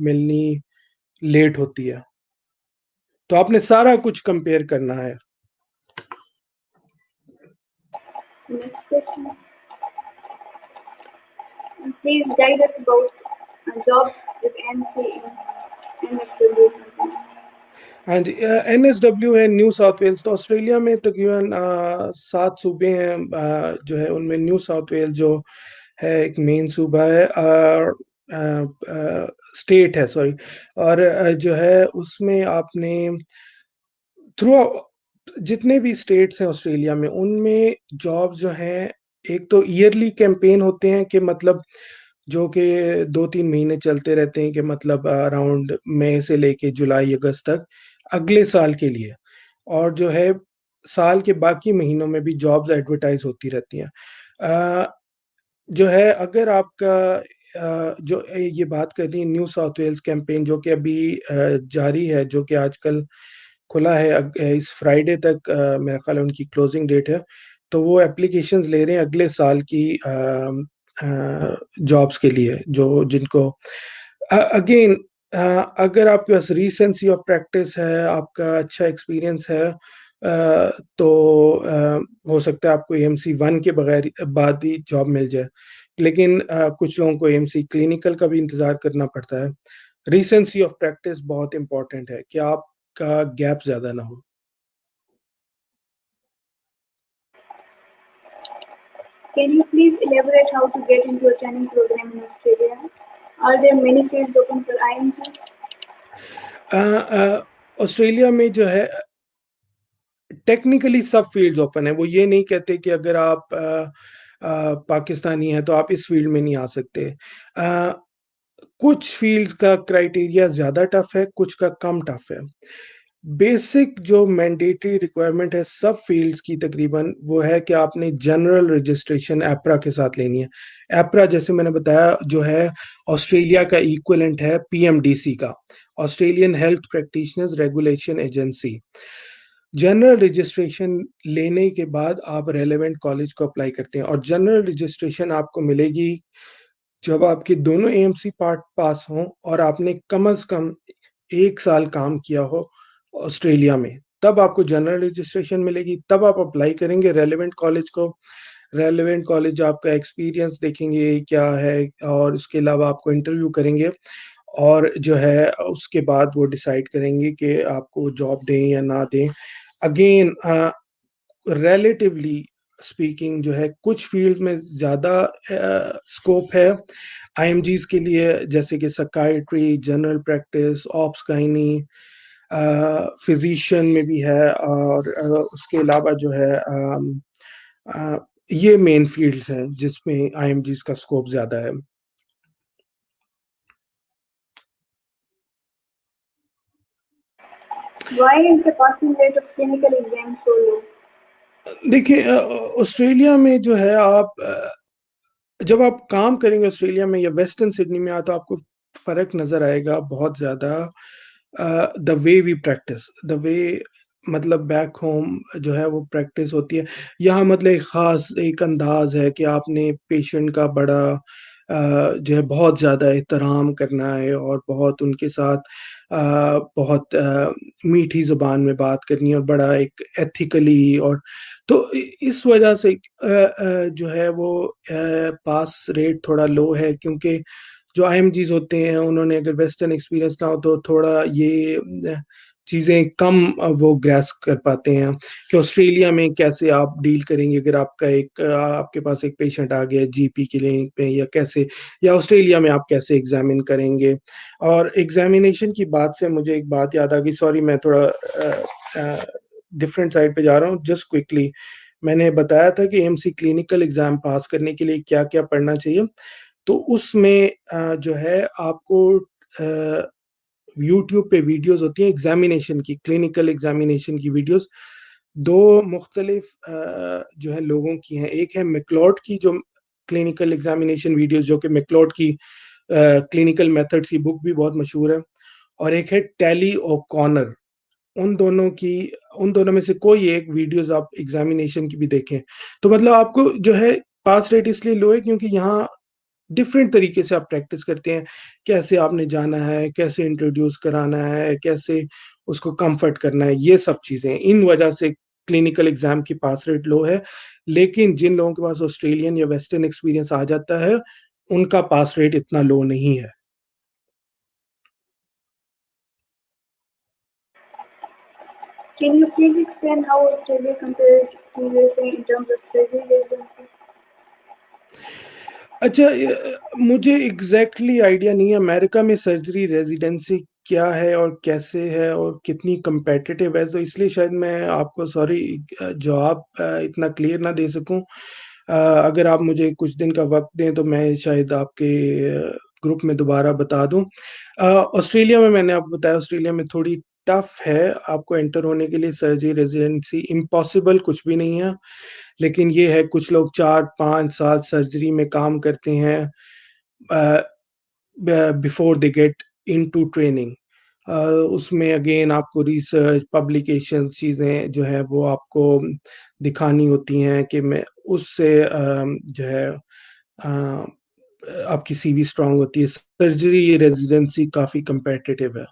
मिलनी लेट होती है, तो आपने सारा कुछ कंपेयर करना है। Next question, please guide us about jobs with MC in MSW. हाँ जी, एनएसडब्ल्यू है न्यू साउथ वेल्स। तो ऑस्ट्रेलिया में तकरीबन 7 सूबे हैं, जो है उनमें न्यू साउथ वेल्स जो है एक मेन सूबा है, और स्टेट है, सॉरी। और जो है उसमें आपने थ्रू जितने भी स्टेट्स हैं ऑस्ट्रेलिया में, उनमें जॉब जो हैं, एक तो ईयरली कैंपेन होते हैं कि मतलब जो कि 2-3 महीने चलते रहते हैं, कि मतलब अराउंड मई से लेके जुलाई अगस्त तक अगले साल के लिए। और जो है साल के बाकी महीनों में भी जॉब्स एडवर्टाइज होती रहती हैं। जो है अगर आपका जो ये बात कर रही है न्यू साउथ वेल्स कैंपेन, जो कि अभी जारी है, जो कि आजकल खुला है, इस फ्राइडे तक मेरा ख्याल है उनकी क्लोजिंग डेट है। तो वो एप्लीकेशंस ले रहे हैं अगले साल की जॉब्स के लिए, जो जिनको अगेन अगर आपके पास रिसेंसी ऑफ प्रैक्टिस है, आपका अच्छा एक्सपीरियंस है, तो हो सकता है आपको एएमसी 1 के बगैर बाद ही जॉब मिल जाए। लेकिन कुछ लोगों को एएमसी क्लिनिकल का भी इंतजार करना पड़ता है। रिसेंसी ऑफ प्रैक्टिस बहुत इंपॉर्टेंट है कि आपका गैप ज्यादा ना हो। Can you please elaborate how to get into a training program in Australia? Are there many fields open for IMGs? Australia में जो है टेक्निकली सब फील्ड्स ओपन है। वो ये नहीं कहते कि अगर आप पाकिस्तानी हैं तो आप इस फील्ड में नहीं आ सकते। कुछ फील्ड्स का क्राइटेरिया ज़्यादा टफ है, कुछ का कम टफ है। बेसिक जो मैंडेटरी रिक्वायरमेंट है सब फील्ड्स की तकरीबन, वो है कि आपने जनरल रजिस्ट्रेशन एप्रा के साथ लेनी है। एप्रा, जैसे मैंने बताया, जो है ऑस्ट्रेलिया का इक्विवेलेंट है पीएमडीसी का, Australian health practitioners regulation agency. General registration लेने के बाद आप रेलेवेंट कॉलेज को अप्लाई करते हैं, और जनरल रजिस्ट्रेशन आपको मिलेगी जब आपके दोनों एएमसी पार्ट पास हों और आपने कम से कम 1 साल काम किया हो ऑस्ट्रेलिया में। तब आपको जनरल रजिस्ट्रेशन मिलेगी, तब आप अप्लाई करेंगे रेलेवेंट कॉलेज को। रेलेवेंट कॉलेज आपका एक्सपीरियंस देखेंगे क्या है, और उसके अलावा आपको इंटरव्यू करेंगे, और जो है उसके बाद वो डिसाइड करेंगे कि आपको जॉब दें या ना दें। अगेन रिलेटिवली स्पीकिंग जो है कुछ फील्ड में ज़्यादा स्कोप है आईएमजीज के लिए, जैसे कि psychiatry, general practice, obs gynae, physician में भी है, और उसके अलावा जो है ये मेन फील्ड्स हैं जिसमें आईएमजीज का स्कोप ज़्यादा है। Why is the passing rate of clinical exams so low? देखिए ऑस्ट्रेलिया में जो है आप जब आप काम करेंगे ऑस्ट्रेलिया में या वेस्टर्न सिडनी में, तो आपको फर्क नजर आएगा बहुत ज्यादा। The way we practise, the way मतलब बैक होम जो है वो प्रैक्टिस होती है। यहाँ मतलब एक खास एक अंदाज है कि आपने पेशेंट का बड़ा जो है बहुत ज्यादा एहतराम करना है, और बहुत उनके साथ बहुत मीठी जुबान में बात करनी है, और बड़ा एक एथिकली, और तो इस वजह से जो है वो पास रेट थोड़ा लो है, क्योंकि जो आईएमजीज होते हैं उन्होंने अगर वेस्टर्न एक्सपीरियंस ना हो तो थोड़ा ये चीज़ें कम वो ग्रास्प कर पाते हैं कि ऑस्ट्रेलिया में कैसे आप डील करेंगे अगर आपका आपके पास एक पेशेंट आ गया जीपी क्लिनिक पे, या कैसे, या ऑस्ट्रेलिया में आप कैसे एग्जामिन करेंगे। और एग्जामिनेशन की बात से मुझे एक बात याद आ गई, सॉरी मैं थोड़ा डिफरेंट साइड पे जा रहा हूँ, जस्ट क्विकली। मैंने बताया था कि एमसी क्लिनिकल एग्जाम पास करने के लिए क्या क्या पढ़ना चाहिए। तो उसमें जो है आपको यूट्यूब पे वीडियोस होती हैं एग्जामिनेशन की, क्लिनिकल एग्जामिनेशन की वीडियोस। दो मुख्तलिफ जो है लोगों की हैं। एक है मैकलॉड की जो क्लिनिकल एग्जामिनेशन वीडियोस, जो कि मैकलॉड की क्लिनिकल मेथड्स की बुक भी बहुत मशहूर है। और एक है टैली ओकॉनर। उन दोनों में से कोई एक वीडियोस आप एग्जामिनेशन की भी देखें। तो मतलब आपको जो है पास रेट इसलिए लो है क्योंकि यहाँ डिफरेंट तरीके से आप प्रैक्टिस करते हैं। कैसे आपने जाना है, कैसे इंट्रोड्यूस कराना है, कैसे उसको कंफर्ट करना है, ये सब चीजें इन वजह से क्लिनिकल एग्जाम की पास रेट लो है। लेकिन जिन लोगों के पास ऑस्ट्रेलियन या वेस्टर्न एक्सपीरियंस आ जाता है, उनका पास रेट इतना लो नहीं है। Can you please explain how Australia compares to USA in terms of surgery residency? अच्छा, मुझे एग्जैक्टली आइडिया नहीं है अमेरिका में सर्जरी रेजिडेंसी क्या है और कैसे है और कितनी competitive है, तो इसलिए शायद मैं आपको सॉरी जवाब इतना क्लियर ना दे सकूं। अगर आप मुझे कुछ दिन का वक्त दें तो मैं शायद आपके ग्रुप में दोबारा बता दूं। ऑस्ट्रेलिया में मैंने आपको बताया, ऑस्ट्रेलिया में थोड़ी टफ है आपको एंटर होने के लिए सर्जरी रेजिडेंसी। इम्पॉसिबल कुछ भी नहीं है, लेकिन ये है कुछ लोग 4-5 साल सर्जरी में काम करते हैं before they get into training. उसमें अगेन आपको रिसर्च, पब्लिकेशन चीज़ें जो है वो आपको दिखानी होती हैं कि मैं उससे जो है आपकी सीवी स्ट्रांग होती है। सर्जरी रेजिडेंसी काफ़ी कम्पिटिटिव है।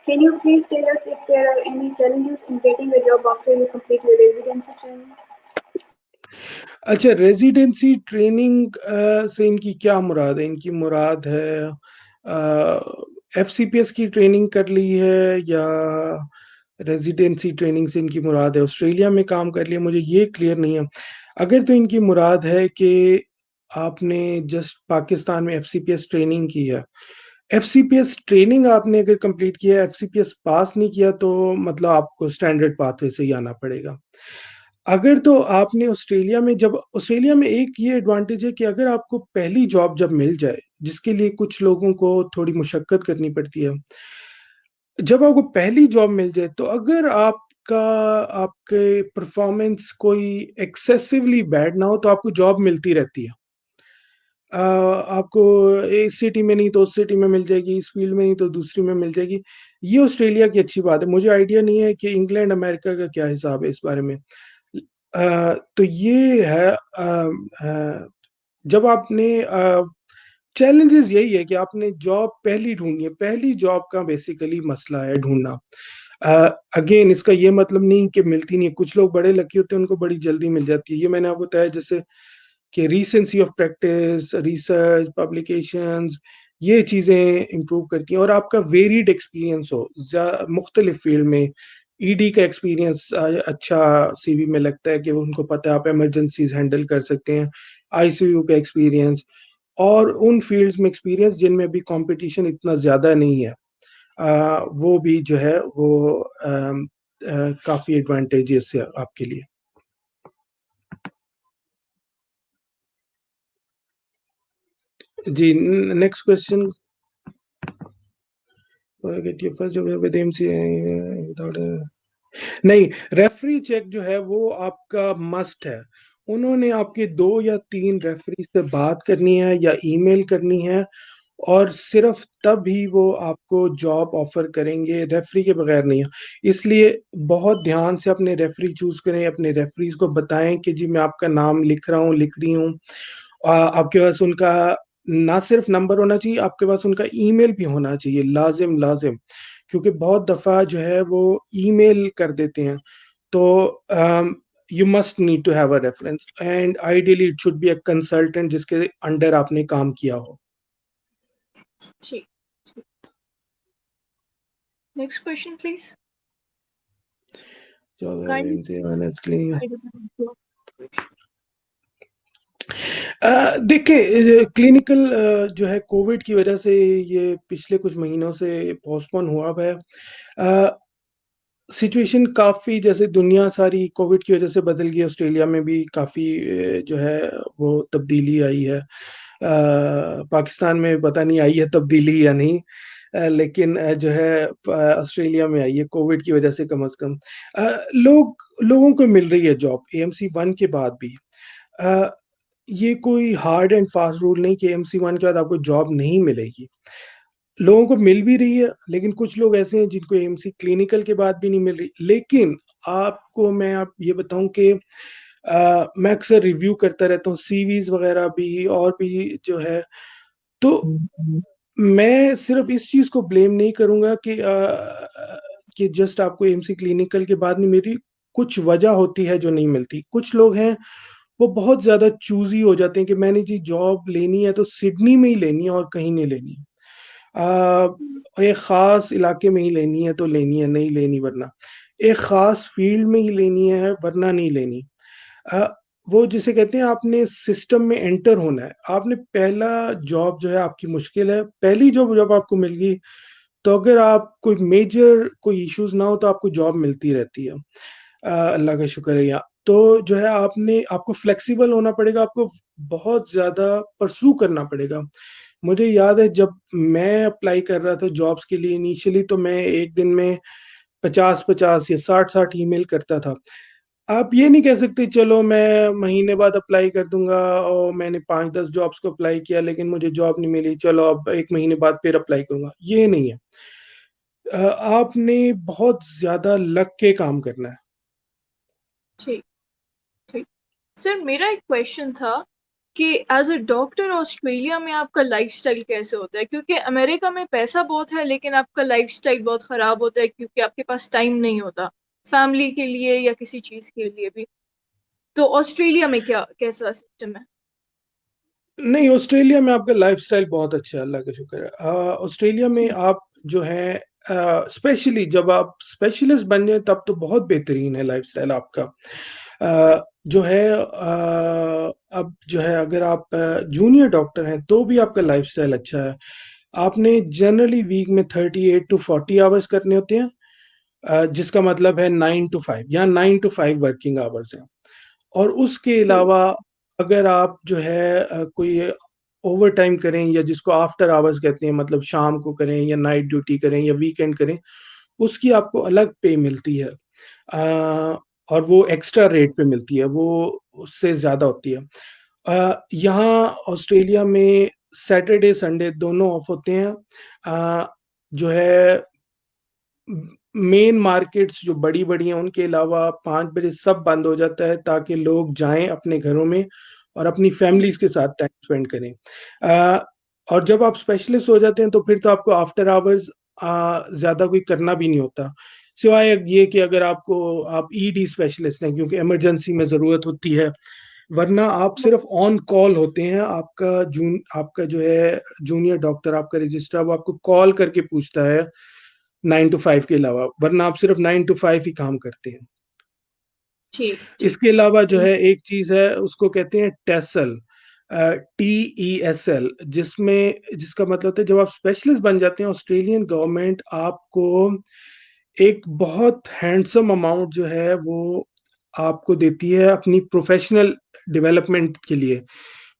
Can you please tell us if there are any challenges in getting a job after you complete your residency training? अच्छा, रेजिडेंसी ट्रेनिंग से इनकी क्या मुराद है? इनकी मुराद है एफसीपीएस की ट्रेनिंग कर ली है या रेजिडेंसी ट्रेनिंग से इनकी मुराद है ऑस्ट्रेलिया में काम कर लिया? मुझे ये क्लियर नहीं है। अगर तो इनकी मुराद है कि आपने जस्ट पाकिस्तान में एफसीपीएस ट्रेनिंग की है, एफसीपीएस ट्रेनिंग आपने अगर कंप्लीट किया है, एफसीपीएस पास नहीं किया, तो मतलब आपको स्टैंडर्ड पाथवे से ही आना पड़ेगा। अगर तो आपने ऑस्ट्रेलिया में एक ये एडवांटेज है कि अगर आपको पहली जॉब जब मिल जाए, जिसके लिए कुछ लोगों को थोड़ी मुशक्कत करनी पड़ती है, जब आपको पहली जॉब मिल जाए तो अगर आपके परफॉर्मेंस कोई एक्सेसिवली बैड ना हो तो आपको जॉब मिलती रहती है। आपको इस सिटी में नहीं तो उस सिटी में मिल जाएगी, इस फील्ड में नहीं तो दूसरी में मिल जाएगी। ये ऑस्ट्रेलिया की अच्छी बात है। मुझे आइडिया नहीं है कि इंग्लैंड, अमेरिका का क्या हिसाब है इस बारे में। तो ये है जब आपने चैलेंजेस यही है कि आपने जॉब पहली ढूंढनी है। पहली जॉब का बेसिकली मसला है ढूंढना। अगेन इसका ये मतलब नहीं कि मिलती नहीं है, कुछ लोग बड़े लकी होते हैं उनको बड़ी जल्दी मिल जाती है। ये मैंने आपको बताया जैसे कि recency of practice, research, publications, ये चीज़ें इम्प्रूव करती हैं और आपका वेरिड एक्सपीरियंस हो मुख्तलिफ फील्ड में। ईडी का एक्सपीरियंस अच्छा सीवी में लगता है कि उनको पता है आप इमरजेंसीज हैंडल कर सकते हैं। आईसीयू का एक्सपीरियंस और उन फील्ड्स में एक्सपीरियंस जिनमें भी कंपटीशन इतना ज़्यादा नहीं है, वो भी जो है वो काफ़ी एडवांटेजेस है आपके लिए। जी, next question. Get your first job with MCA without नहीं, रेफरी चेक जो है वो आपका मस्ट है। उन्होंने आपके 2 या 3 रेफरी से बात करनी है या ईमेल करनी है और सिर्फ तब ही वो आपको जॉब ऑफर करेंगे, रेफरी के बगैर नहीं है। इसलिए बहुत ध्यान से अपने रेफरी चूज करें, अपने रेफरीज को बताएं कि जी मैं आपका नाम लिख रहा हूँ, लिख रही हूँ। आपके पास उनका ना सिर्फ नंबर होना चाहिए, आपके पास उनका ईमेल भी होना चाहिए, लाजिम लाजिम। क्योंकि बहुत दफा जो है वो ईमेल कर देते हैं। तो you must need to have a reference and ideally it should be a consultant जिसके अंडर आपने काम किया हो। ठीक। Next question, please. Kindly honestly, I don't know. देखिए क्लिनिकल जो है कोविड की वजह से ये पिछले कुछ महीनों से पोस्टपोन हुआ है। सिचुएशन काफ़ी जैसे दुनिया सारी कोविड की वजह से बदल गई, ऑस्ट्रेलिया में भी काफ़ी जो है वो तब्दीली आई है। पाकिस्तान में पता नहीं आई है तब्दीली या नहीं, लेकिन जो है ऑस्ट्रेलिया में आई है कोविड की वजह से कम से कम। लोगों को मिल रही है जॉब AMC1 के बाद भी। ये कोई हार्ड एंड फास्ट रूल नहीं कि AMC1 के बाद आपको जॉब नहीं मिलेगी। लोगों को मिल भी रही है, लेकिन कुछ लोग ऐसे हैं जिनको AMC क्लिनिकल के बाद भी नहीं मिल रही। लेकिन आपको मैं आप ये बताऊं कि मैं अक्सर रिव्यू करता रहता हूँ सीवीज वगैरह भी और भी जो है, तो मैं सिर्फ इस चीज को ब्लेम नहीं करूंगा कि जस्ट आपको AMC क्लिनिकल के बाद नहीं मिल रही। कुछ वजह होती है जो नहीं मिलती। कुछ लोग हैं वो बहुत ज़्यादा चूज़ी हो जाते हैं कि मैंने जी जॉब लेनी है तो सिडनी में ही लेनी है और कहीं नहीं लेनी है। एक ख़ास इलाके में ही लेनी है तो लेनी है, नहीं लेनी वरना। एक ख़ास फ़ील्ड में ही लेनी है वरना नहीं लेनी। अ, वो जिसे कहते हैं आपने सिस्टम में एंटर होना है। आपने पहला जॉब जो है आपकी मुश्किल है, पहली जॉब जब आपको मिल गई, तो अगर आप कोई मेजर कोई इश्यूज़ ना हो तो आपको जॉब मिलती रहती है। अल्लाह का शुक्र है यहाँ। तो जो है आपको फ्लेक्सिबल होना पड़ेगा, आपको बहुत ज़्यादा परस्यू करना पड़ेगा। मुझे याद है जब मैं अप्लाई कर रहा था जॉब्स के लिए इनिशियली तो मैं एक दिन में 50-50 या 60-60 ईमेल करता था। आप ये नहीं कह सकते चलो मैं महीने बाद अप्लाई कर दूँगा और मैंने 5-10 जॉब्स को अप्लाई किया लेकिन मुझे जॉब नहीं मिली, चलो अब 1 महीने बाद फिर अप्लाई करूँगा, ये नहीं है। आपने बहुत ज़्यादा लग के काम करना है। ठीक ठीक। सर मेरा एक क्वेश्चन था कि एज अ डॉक्टर ऑस्ट्रेलिया में आपका लाइफस्टाइल कैसे होता है, क्योंकि अमेरिका में पैसा बहुत है लेकिन आपका लाइफस्टाइल बहुत ख़राब होता है क्योंकि आपके पास टाइम नहीं होता फैमिली के लिए या किसी चीज़ के लिए भी। तो ऑस्ट्रेलिया में क्या कैसा सिस्टम है? नहीं, ऑस्ट्रेलिया में आपका लाइफ़स्टाइल बहुत अच्छा है, अल्लाह का शुक्र है। ऑस्ट्रेलिया में हम्म, आप जो है स्पेशली जब आप स्पेशलिस्ट बन जाएँ तब तो बहुत बेहतरीन है लाइफ़स्टाइल आपका। जो है अब जो है अगर आप जूनियर डॉक्टर हैं तो भी आपका लाइफ़स्टाइल अच्छा है। आपने जनरली वीक में 38 टू 40 आवर्स करने होते हैं, जिसका मतलब है 9 टू 5 या 9 टू 5 वर्किंग आवर्स हैं। और उसके ठीक अलावा अगर आप जो है कोई ओवरटाइम करें या जिसको आफ्टर आवर्स कहते हैं मतलब शाम को करें या नाइट ड्यूटी करें या वीकेंड करें, उसकी आपको अलग पे मिलती है। और वो एक्स्ट्रा रेट पे मिलती है, वो उससे ज़्यादा होती है। यहाँ ऑस्ट्रेलिया में सैटरडे, संडे दोनों ऑफ होते हैं। जो है मेन मार्केट्स जो बड़ी-बड़ी हैं उनके अलावा 5 बजे सब बंद हो जाता है ताकि लोग जाएँ अपने घरों में और अपनी फैमिलीज़ के साथ टाइम स्पेंड करें। अ, और जब आप स्पेशलिस्ट हो जाते हैं तो फिर तो आपको आफ्टर आवर्स ज़्यादा कोई करना भी नहीं होता। सिवाय ये कि अगर आप ईडी स्पेशलिस्ट हैं क्योंकि इमरजेंसी में ज़रूरत होती है, वरना आप सिर्फ़ ऑन कॉल होते हैं। आपका जो है जूनियर डॉक्टर आपका रजिस्ट्रार वो आपको कॉल करके पूछता है 9 टू 5 के अलावा, वरना आप सिर्फ़ 9 टू 5 ही काम करते हैं। ठीक ठीक इसके अलावा जो ठीक। है एक चीज़ है उसको कहते हैं टेसल, टीईएसएल, जिसका मतलब होता है जब आप स्पेशलिस्ट बन जाते हैं ऑस्ट्रेलियन गवर्नमेंट आपको एक बहुत हैंडसम अमाउंट जो है वो आपको देती है अपनी प्रोफ़ेशनल डेवलपमेंट के लिए।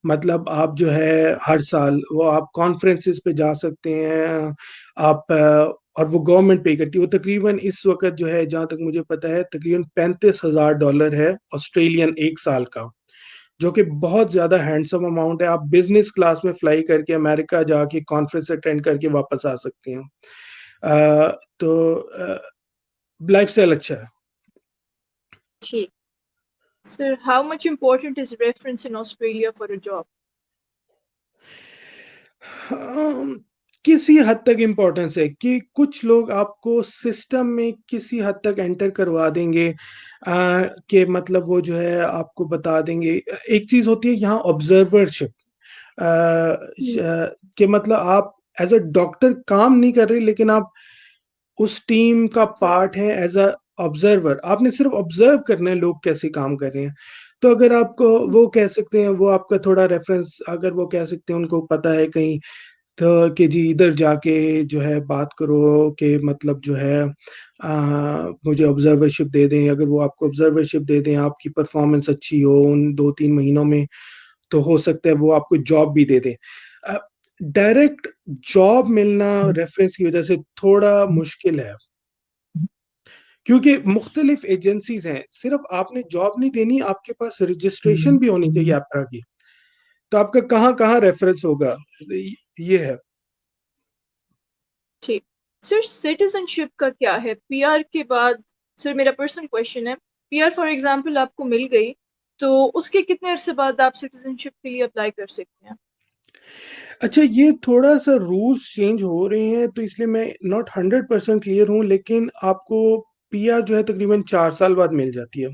मतलब आप जो है हर साल वो आप कॉन्फ्रेंसेस पे जा सकते हैं, आप और वो गवर्नमेंट पे करती है। वो तकरीबन इस वक़्त जो है जहाँ तक मुझे पता है तकरीबन $35,000 है ऑस्ट्रेलियन 1 साल का, जो कि बहुत ज़्यादा हैंडसम अमाउंट है। आप बिज़नेस क्लास में फ्लाई करके अमेरिका जाके कॉन्फ्रेंस अटेंड करके वापस आ सकते हैं। तो लाइफ़स्टाइल अच्छा है। ठीक। Sir how much important is reference in Australia for a job? Um, किसी हद तक इम्पोर्टेंस है कि कुछ लोग आपको सिस्टम में किसी हद तक एंटर करवा देंगे, कि मतलब वो जो है आपको बता देंगे। एक चीज़ होती है यहाँ ऑब्जर्वरशिप, कि मतलब आप एज़ अ डॉक्टर काम नहीं कर रहे लेकिन आप उस टीम का पार्ट हैं एज़ अ ऑब्जर्वर। आपने सिर्फ़ ऑब्ज़र्व करना है लोग कैसे काम कर रहे हैं। तो अगर आपको वो कह सकते हैं वो आपका थोड़ा रेफ़रेंस अगर वो कह सकते हैं उनको पता है कहीं तो कि जी इधर जाके जो है बात करो कि मतलब जो है मुझे ऑब्ज़र्वरशिप दे दें। अगर वो आपको ऑब्ज़र्वरशिप दे दें, आपकी परफ़ॉर्मेंस अच्छी हो उन 2-3 महीनों में, तो हो सकता है वो आपको जॉब भी दे दें। अ, डायरेक्ट जॉब मिलना रेफ़रेंस की वज़ह से थोड़ा मुश्किल है, क्योंकि मुख्तलिफ़ एजेंसीज़ हैं। सिर्फ़ आपने जॉब नहीं देनी, आपके पास रजिस्ट्रेशन भी होनी चाहिए APRA की। तो आपका कहाँ-कहाँ रेफ़रेंस होगा? ये है। ठीक। सर सिटीजनशिप का क्या है पीआर के बाद? सर मेरा पर्सनल क्वेश्चन है, पीआर फॉर एग्जांपल आपको मिल गई तो उसके कितने अरसे बाद आप सिटीजनशिप के लिए अप्लाई कर सकते हैं? अच्छा, ये थोड़ा-सा रूल्स चेंज हो रहे हैं, तो इसलिए मैं नॉट 100% क्लियर हूँ, लेकिन आपको पीआर जो है तकरीबन 4 साल बाद मिल जाती है।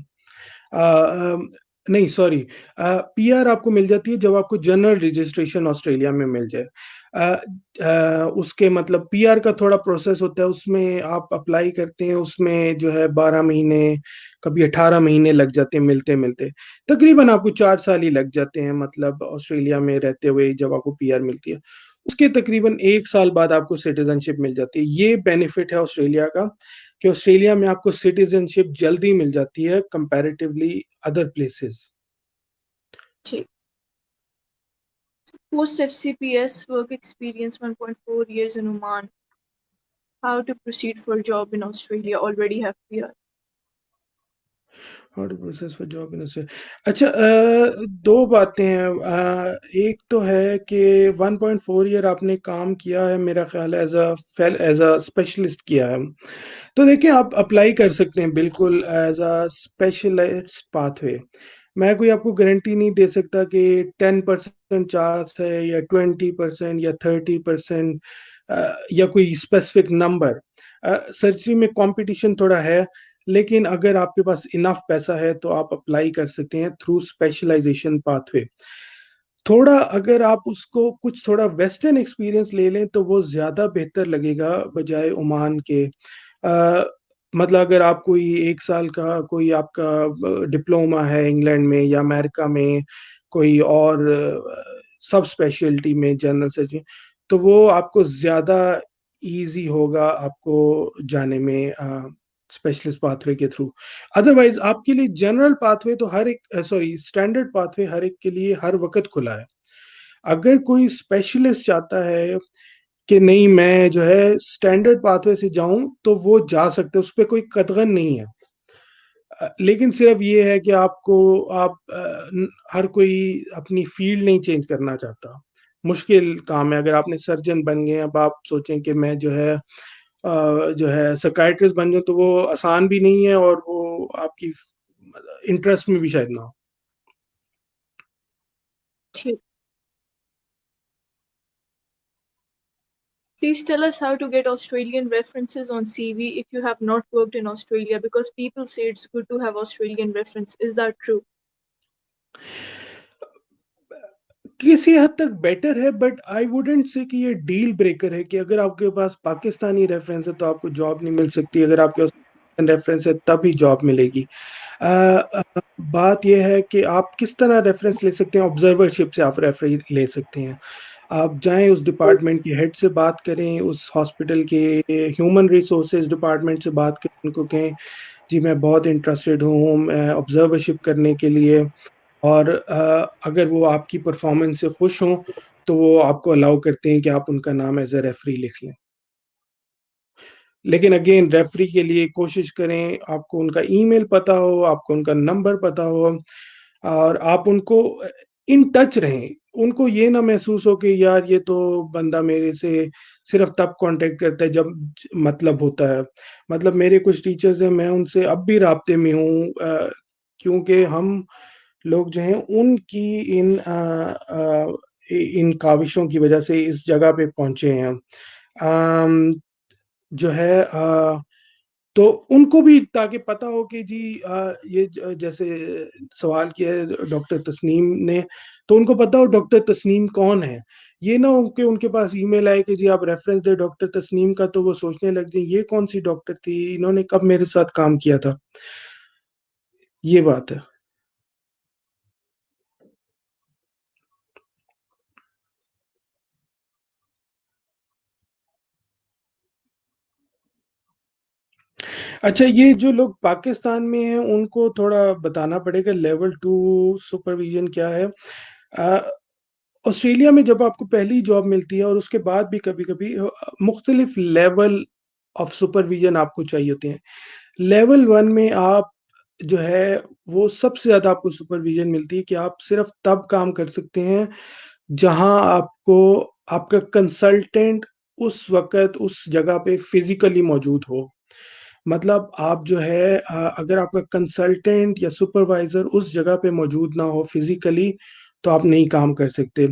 नहीं, सॉरी, पीआर आपको मिल जाती है जब आपको जनरल रजिस्ट्रेशन ऑस्ट्रेलिया में मिल जाए। उसके मतलब पीआर का थोड़ा प्रोसेस होता है, उसमें आप अप्लाई करते हैं, उसमें जो है 12 महीने, कभी 18 महीने लग जाते हैं मिलते मिलते। तकरीबन आपको 4 साल ही लग जाते हैं, मतलब ऑस्ट्रेलिया में रहते हुए जब आपको पीआर मिलती है। उसके तकरीबन 1 साल बाद आपको सिटीजनशिप मिल जाती है। ये बेनिफिट है ऑस्ट्रेलिया का कि ऑस्ट्रेलिया में आपको सिटीजनशिप जल्दी मिल जाती है कंपैरेटिवली अदर प्लेसेस। ठीक। Post FCPS work experience 1.4 years in Oman. How to proceed for job in Australia? Already have PR. How to process for job in Australia. अच्छा, दो बातें हैं। एक तो है कि 1.4 ईयर आपने काम किया है, मेरा ख्याल है एज अ स्पेशलिस्ट किया है। तो देखिए, आप अप्लाई कर सकते हैं बिल्कुल एज अ स्पेशलिस्ट पाथवे। मैं कोई आपको गारंटी नहीं दे सकता कि 10% चांस है या 20% या 30%, या कोई स्पेसिफिक नंबर। सर्जरी में कंपटीशन थोड़ा है, लेकिन अगर आपके पास इनफ पैसा है तो आप अप्लाई कर सकते हैं थ्रू स्पेशलाइजेशन पाथवे। थोड़ा अगर आप उसको कुछ थोड़ा वेस्टर्न एक्सपीरियंस ले लें तो वो ज़्यादा बेहतर लगेगा बजाय ओमान के। मतलब अगर आप कोई 1 साल का कोई आपका डिप्लोमा है इंग्लैंड में या अमेरिका में, कोई और सब स्पेशलिटी में जनरल सर्जरी, तो वो आपको ज़्यादा इजी होगा आपको जाने में स्पेशलिस्ट पाथवे के थ्रू। अदरवाइज आपके लिए जनरल पाथवे तो हर एक, सॉरी, स्टैंडर्ड पाथवे हर एक के लिए हर वक्त खुला है। अगर कोई स्पेशलिस्ट चाहता है कि नहीं मैं जो है स्टैंडर्ड पाथवे से जाऊं तो वो जा सकते हैं, उस पर कोई कतगन नहीं है। लेकिन सिर्फ ये है कि हर कोई अपनी फील्ड नहीं चेंज करना चाहता। मुश्किल काम है। अगर आपने सर्जन बन गए, अब आप सोचें कि मैं जो है साइकियाट्रिस्ट बन जाऊं, तो वो आसान भी नहीं है और वो आपकी इंटरेस्ट में भी शायद ना हो। ठीक। Please tell us how to get Australian references on CV if you have not worked in Australia, because people say it's good to have Australian reference. Is that true? किसी हद तक बेटर है, बट आई वुडेंट से कि ये deal breaker है कि अगर आपके पास पाकिस्तानी रेफरेंस है तो आपको जॉब नहीं मिल सकती, अगर आपके पास रेफरेंस है तभी जॉब मिलेगी। अ, अ, बात यह है कि आप किस तरह रेफरेंस ले सकते हैं। ऑब्जर्वरशिप से आप रेफरेंस ले सकते हैं। आप जाएं उस डिपार्टमेंट के हेड से बात करें, उस हॉस्पिटल के ह्यूमन रिसोर्सेज डिपार्टमेंट से बात करें, उनको कहें जी मैं बहुत इंटरेस्टेड हूँ मैं ऑब्जर्वरशिप करने के लिए। और अगर वो आपकी परफॉर्मेंस से खुश हों तो वो आपको अलाउ करते हैं कि आप उनका नाम एज अ रेफरी लिख लें। लेकिन अगेन रेफरी के लिए कोशिश करें आपको उनका ईमेल पता हो, आपको उनका नंबर पता हो, और आप उनको इन टच रहें। उनको ये ना महसूस हो कि यार ये तो बंदा मेरे से सिर्फ तब कांटेक्ट करता है जब मतलब होता है। मतलब मेरे कुछ टीचर्स हैं, मैं उनसे अब भी राब्ते में हूँ, क्योंकि हम लोग जो हैं उनकी इन काविशों की वजह से इस जगह पे पहुंचे हैं। अम, जो है तो उनको भी ताकि पता हो कि जी जैसे सवाल किया है डॉक्टर तस्नीम ने, तो उनको पता हो डॉक्टर तस्नीम कौन है। ये ना हो कि उनके पास ईमेल आए कि जी आप रेफरेंस दे डॉक्टर तस्नीम का, तो वो सोचने लग जाए ये कौन सी डॉक्टर थी, इन्होंने कब मेरे साथ काम किया था। ये बात है। अच्छा, ये जो लोग पाकिस्तान में हैं उनको थोड़ा बताना पड़ेगा लेवल 2 सुपरविजन क्या है। अ, ऑस्ट्रेलिया में जब आपको पहली जॉब मिलती है और उसके बाद भी कभी-कभी मुख्तलिफ लेवल ऑफ सुपरविजन आपको चाहिए होते हैं। लेवल 1 में आप जो है वो सबसे ज़्यादा आपको सुपरविजन मिलती है कि आप सिर्फ तब काम कर सकते हैं जहाँ आपको आपका कंसल्टेंट उस वक़्त उस जगह पे फिज़िकली मौजूद हो। मतलब आप जो है अगर आपका कंसल्टेंट या सुपरवाइजर उस जगह पे मौजूद ना हो फिजिकली, तो आप नहीं काम कर सकते।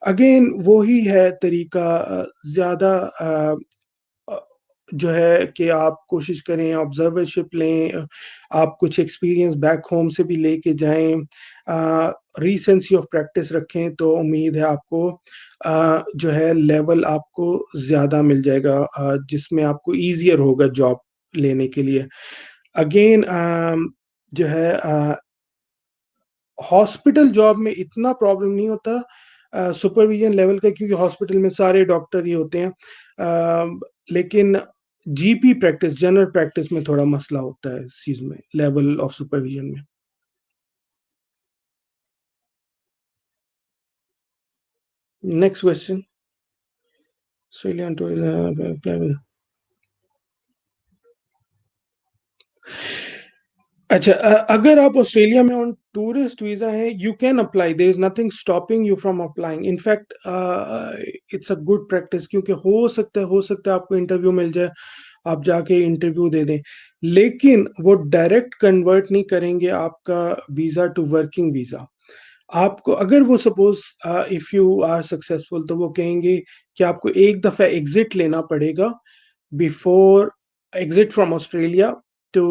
अगेन वो ही है तरीका। ज़्यादा जो है कि आप कोशिश करें, ऑब्जर्वरशिप लें, आप कुछ एक्सपीरियंस बैक होम से भी लेके जाएँ, रीसेंसी ऑफ प्रैक्टिस रखें, तो उम्मीद है आपको जो है लेवल आपको ज़्यादा मिल जाएगा, जिसमें आपको ईज़ियर होगा जॉब लेने के लिए। अगेन जो है हॉस्पिटल जॉब में इतना प्रॉब्लम नहीं होता सुपरविजन लेवल का, क्योंकि हॉस्पिटल में सारे डॉक्टर ही होते हैं। लेकिन जीपी प्रैक्टिस, जनरल प्रैक्टिस में थोड़ा मसला होता है इस चीज़ में, लेवल ऑफ सुपरविजन में। Next question. ऑस्ट्रेलियन टूरिज्म अच्छा, अगर आप ऑस्ट्रेलिया में ऑन टूरिस्ट वीजा है, you can apply, there is nothing stopping you from applying. In fact it's a good practice, क्योंकि हो सकता है आपको इंटरव्यू मिल जाए, आप जाके इंटरव्यू दे दें, लेकिन वो डायरेक्ट कन्वर्ट नहीं करेंगे आपका वीजा टू वर्किंग वीजा। आपको अगर वो suppose if you are successful, तो वो कहेंगे कि आपको एक दफा एग्जिट लेना पड़ेगा before exit from Australia to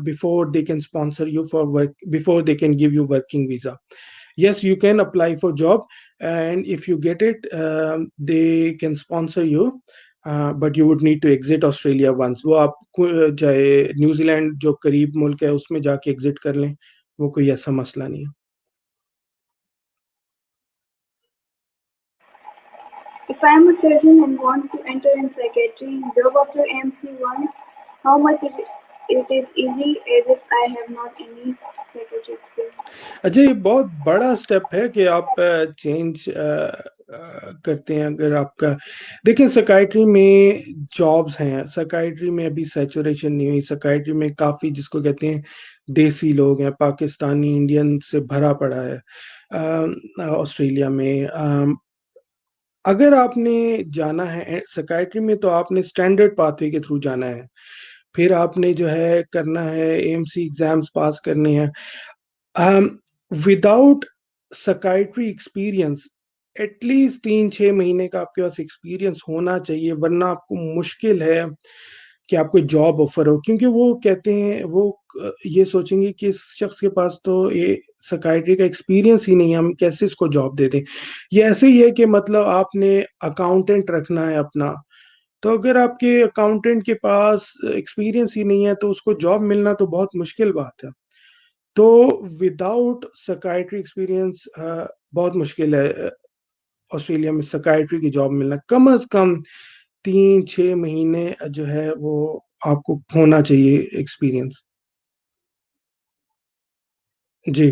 before they can sponsor you for work, before they can give you working visa. Yes, you can apply for job, and if you get it, they can sponsor you, but you would need to exit Australia once. वो आप चाहे New Zealand जो करीब मुल्क है उसमें जाके exit कर लें, वो कोई ऐसा मसला नहीं है। If I am a surgeon and want to enter in psychiatry, job after MC1, how much it is easy as if I have not any psychiatry experience? अच्छा, ये बहुत बड़ा स्टेप है कि आप चेंज करते हैं। अगर आपका देखिए, साइकियाट्री में जॉब्स हैं, साइकियाट्री में अभी सैचुरेशन नहीं हुई, साइकियाट्री में काफ़ी जिसको कहते हैं देसी लोग हैं, पाकिस्तानी, इंडियन से भरा पड़ा है ऑस्ट्रेलिया में। अगर आपने जाना है साइकियाट्री में, तो आपने स्टैंडर्ड पाथवे के थ्रू जाना है, फिर आपने जो है करना है एएमसी एग्जाम्स पास करने हैं। विदाउट साइकियाट्री एक्सपीरियंस एटलीस्ट 3-6 महीने का आपके पास एक्सपीरियंस होना चाहिए, वरना आपको मुश्किल है कि आपको जॉब ऑफर हो, क्योंकि वो कहते हैं वो ये सोचेंगे कि इस शख्स के पास तो ये साइकियाट्री का एक्सपीरियंस ही नहीं है, हम कैसे इसको जॉब दे दें। ये ऐसे ही है कि मतलब आपने अकाउंटेंट रखना है अपना, तो अगर आपके अकाउंटेंट के पास एक्सपीरियंस ही नहीं है, तो उसको जॉब मिलना तो बहुत मुश्किल बात है। तो विदाउट साइकियाट्री एक्सपीरियंस बहुत मुश्किल है ऑस्ट्रेलिया में साइकियाट्री की जॉब मिलना। कम से कम 3-6 महीने जो है वो आपको होना चाहिए एक्सपीरियंस। जी।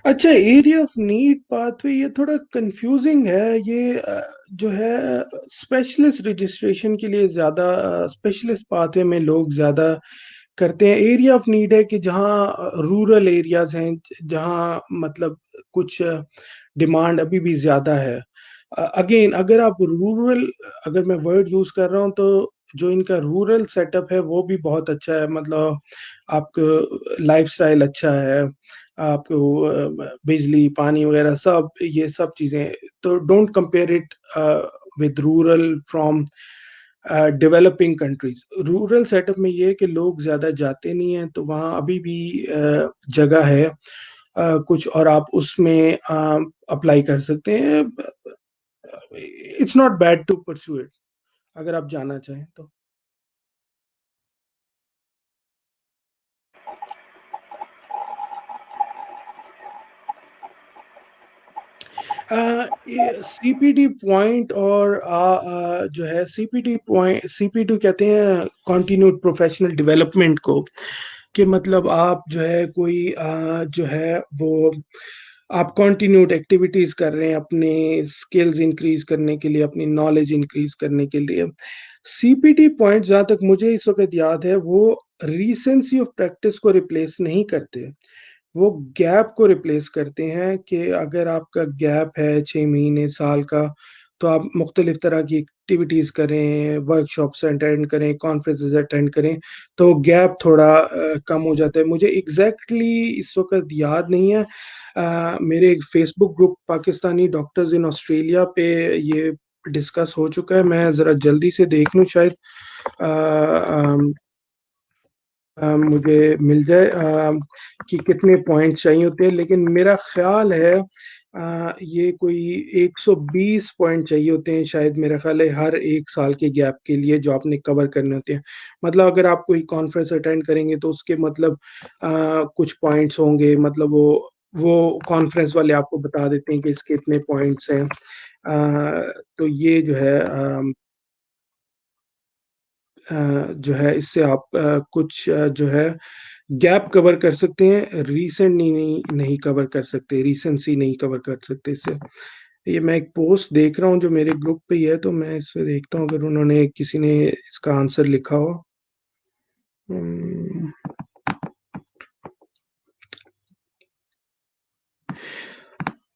अच्छा, एरिया ऑफ नीड पाथवे ये थोड़ा कंफ्यूजिंग है। ये जो है स्पेशलिस्ट रजिस्ट्रेशन के लिए ज़्यादा स्पेशलिस्ट पाथवे में लोग ज़्यादा करते हैं। एरिया ऑफ नीड है कि जहाँ रूरल एरियाज हैं, जहाँ मतलब कुछ डिमांड अभी भी ज़्यादा है। अगेन अगर मैं वर्ड यूज़ कर रहा हूँ, तो जो इनका रूरल सेटअप है वो भी बहुत अच्छा है, मतलब आपको लाइफस्टाइल अच्छा है, आपको बिजली, पानी वगैरह सब, ये सब चीज़ें, तो don't compare it with rural from developing countries. Rural setup में ये है कि लोग ज़्यादा जाते नहीं हैं, तो वहाँ अभी भी जगह है कुछ, और आप उसमें अप्लाई कर सकते हैं। It's not bad to pursue it, अगर आप जाना चाहें तो। सीपीटी पॉइंट और जो है सीपीटी कहते हैं कॉन्टिन्यूड प्रोफेशनल डेवलपमेंट को, कि मतलब आप जो है कोई जो है वो आप कॉन्टिन्यूड एक्टिविटीज कर रहे हैं अपने स्किल्स इंक्रीज करने के लिए, अपनी नॉलेज इंक्रीज करने के लिए। सीपीटी पॉइंट जहाँ तक मुझे इस वक्त याद है, वो रीसेंसी ऑफ प्रैक्टिस को रिप्लेस नहीं करते, वो गैप को रिप्लेस करते हैं। कि अगर आपका गैप है 6 महीने, साल का, तो आप मुख्तलिफ तरह की एक्टिविटीज़ करें, वर्कशॉप्स अटेंड करें, कॉन्फ्रेंसेस अटेंड करें, तो गैप थोड़ा कम हो जाता है। मुझे एग्ज़ैक्टली इस वक़्त याद नहीं है, मेरे Facebook group Pakistani doctors in Australia पे ये डिस्कस हो चुका है। मैं ज़रा जल्दी से देख लूँ, शायद अ, अम मुझे मिल जाए कि कितने पॉइंट चाहिए होते हैं, लेकिन मेरा ख्याल है ये कोई 120 पॉइंट चाहिए होते हैं शायद, मेरा ख्याल है हर 1 साल के गैप के लिए जो आपने कवर करने होते हैं। मतलब अगर आप कोई कॉन्फ्रेंस अटेंड करेंगे तो उसके मतलब कुछ पॉइंट्स होंगे, मतलब वो कॉन्फ्रेंस वाले आपको बता देते हैं कि इसके इतने पॉइंट्स हैं। तो ये जो है जो है इससे आप कुछ जो है गैप कवर कर सकते हैं, रीसेंट नहीं कवर कर सकते, रीसेंसी नहीं कवर कर सकते इससे। ये मैं एक पोस्ट देख रहा हूँ जो मेरे ग्रुप पे ही है, तो मैं इस पे देखता हूँ अगर उन्होंने किसी ने इसका आंसर लिखा हो। उम,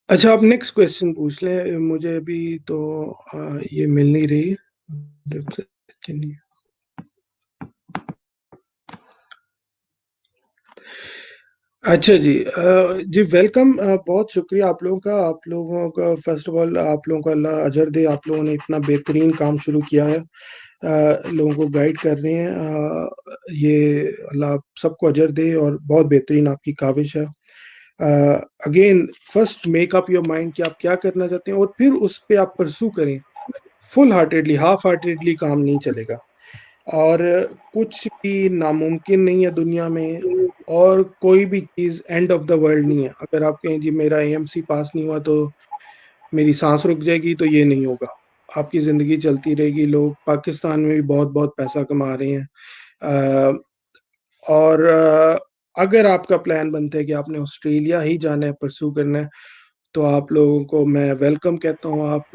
अच्छा, आप नेक्स्ट क्वेश्चन पूछ लें, मुझे अभी तो ये मिल नहीं रही। अच्छा जी, जी वेलकम, बहुत शुक्रिया आप लोगों का। आप लोगों का फर्स्ट ऑफ ऑल आप लोगों को अल्लाह अजर दे, आप लोगों ने इतना बेहतरीन काम शुरू किया है, लोगों को गाइड कर रहे हैं, ये अल्लाह सबको अजर दे और बहुत बेहतरीन आपकी काविश है। Again first make up your mind कि आप क्या करना चाहते हैं और फिर उस पे आप परसू करें। फुल हार्टेडली, हाफ हार्टेडली काम नहीं चलेगा, और कुछ भी नामुमकिन नहीं है दुनिया में, और कोई भी चीज़ एंड ऑफ द वर्ल्ड नहीं है। अगर आप कहें जी मेरा एएमसी पास नहीं हुआ तो मेरी सांस रुक जाएगी, तो ये नहीं होगा। आपकी ज़िंदगी चलती रहेगी। लोग पाकिस्तान में भी बहुत-बहुत पैसा कमा रहे हैं। अ, और अगर आपका प्लान बनता है कि आपने ऑस्ट्रेलिया ही जाना है, परस्यू करना है, तो आप लोगों को मैं वेलकम कहता हूँ। आप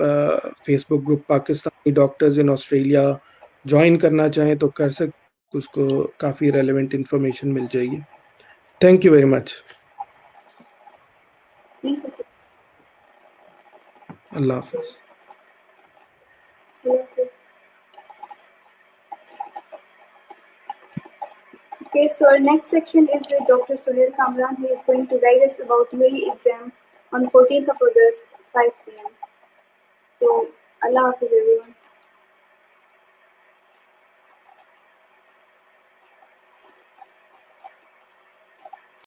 Facebook group Pakistani doctors in Australia join करना चाहें तो कर सकते, उसको काफ़ी रेलेवेंट इन्फॉर्मेशन मिल जाएगी। Thank you very much. Thank you, sir. अल्लाह हाफ़िज़। Yes, yes. Okay, so our next section is with Dr. Suhail Kamran. He is going to guide us about UAE exam on 14th of August, 5 p.m. So, Allah Hafiz everyone.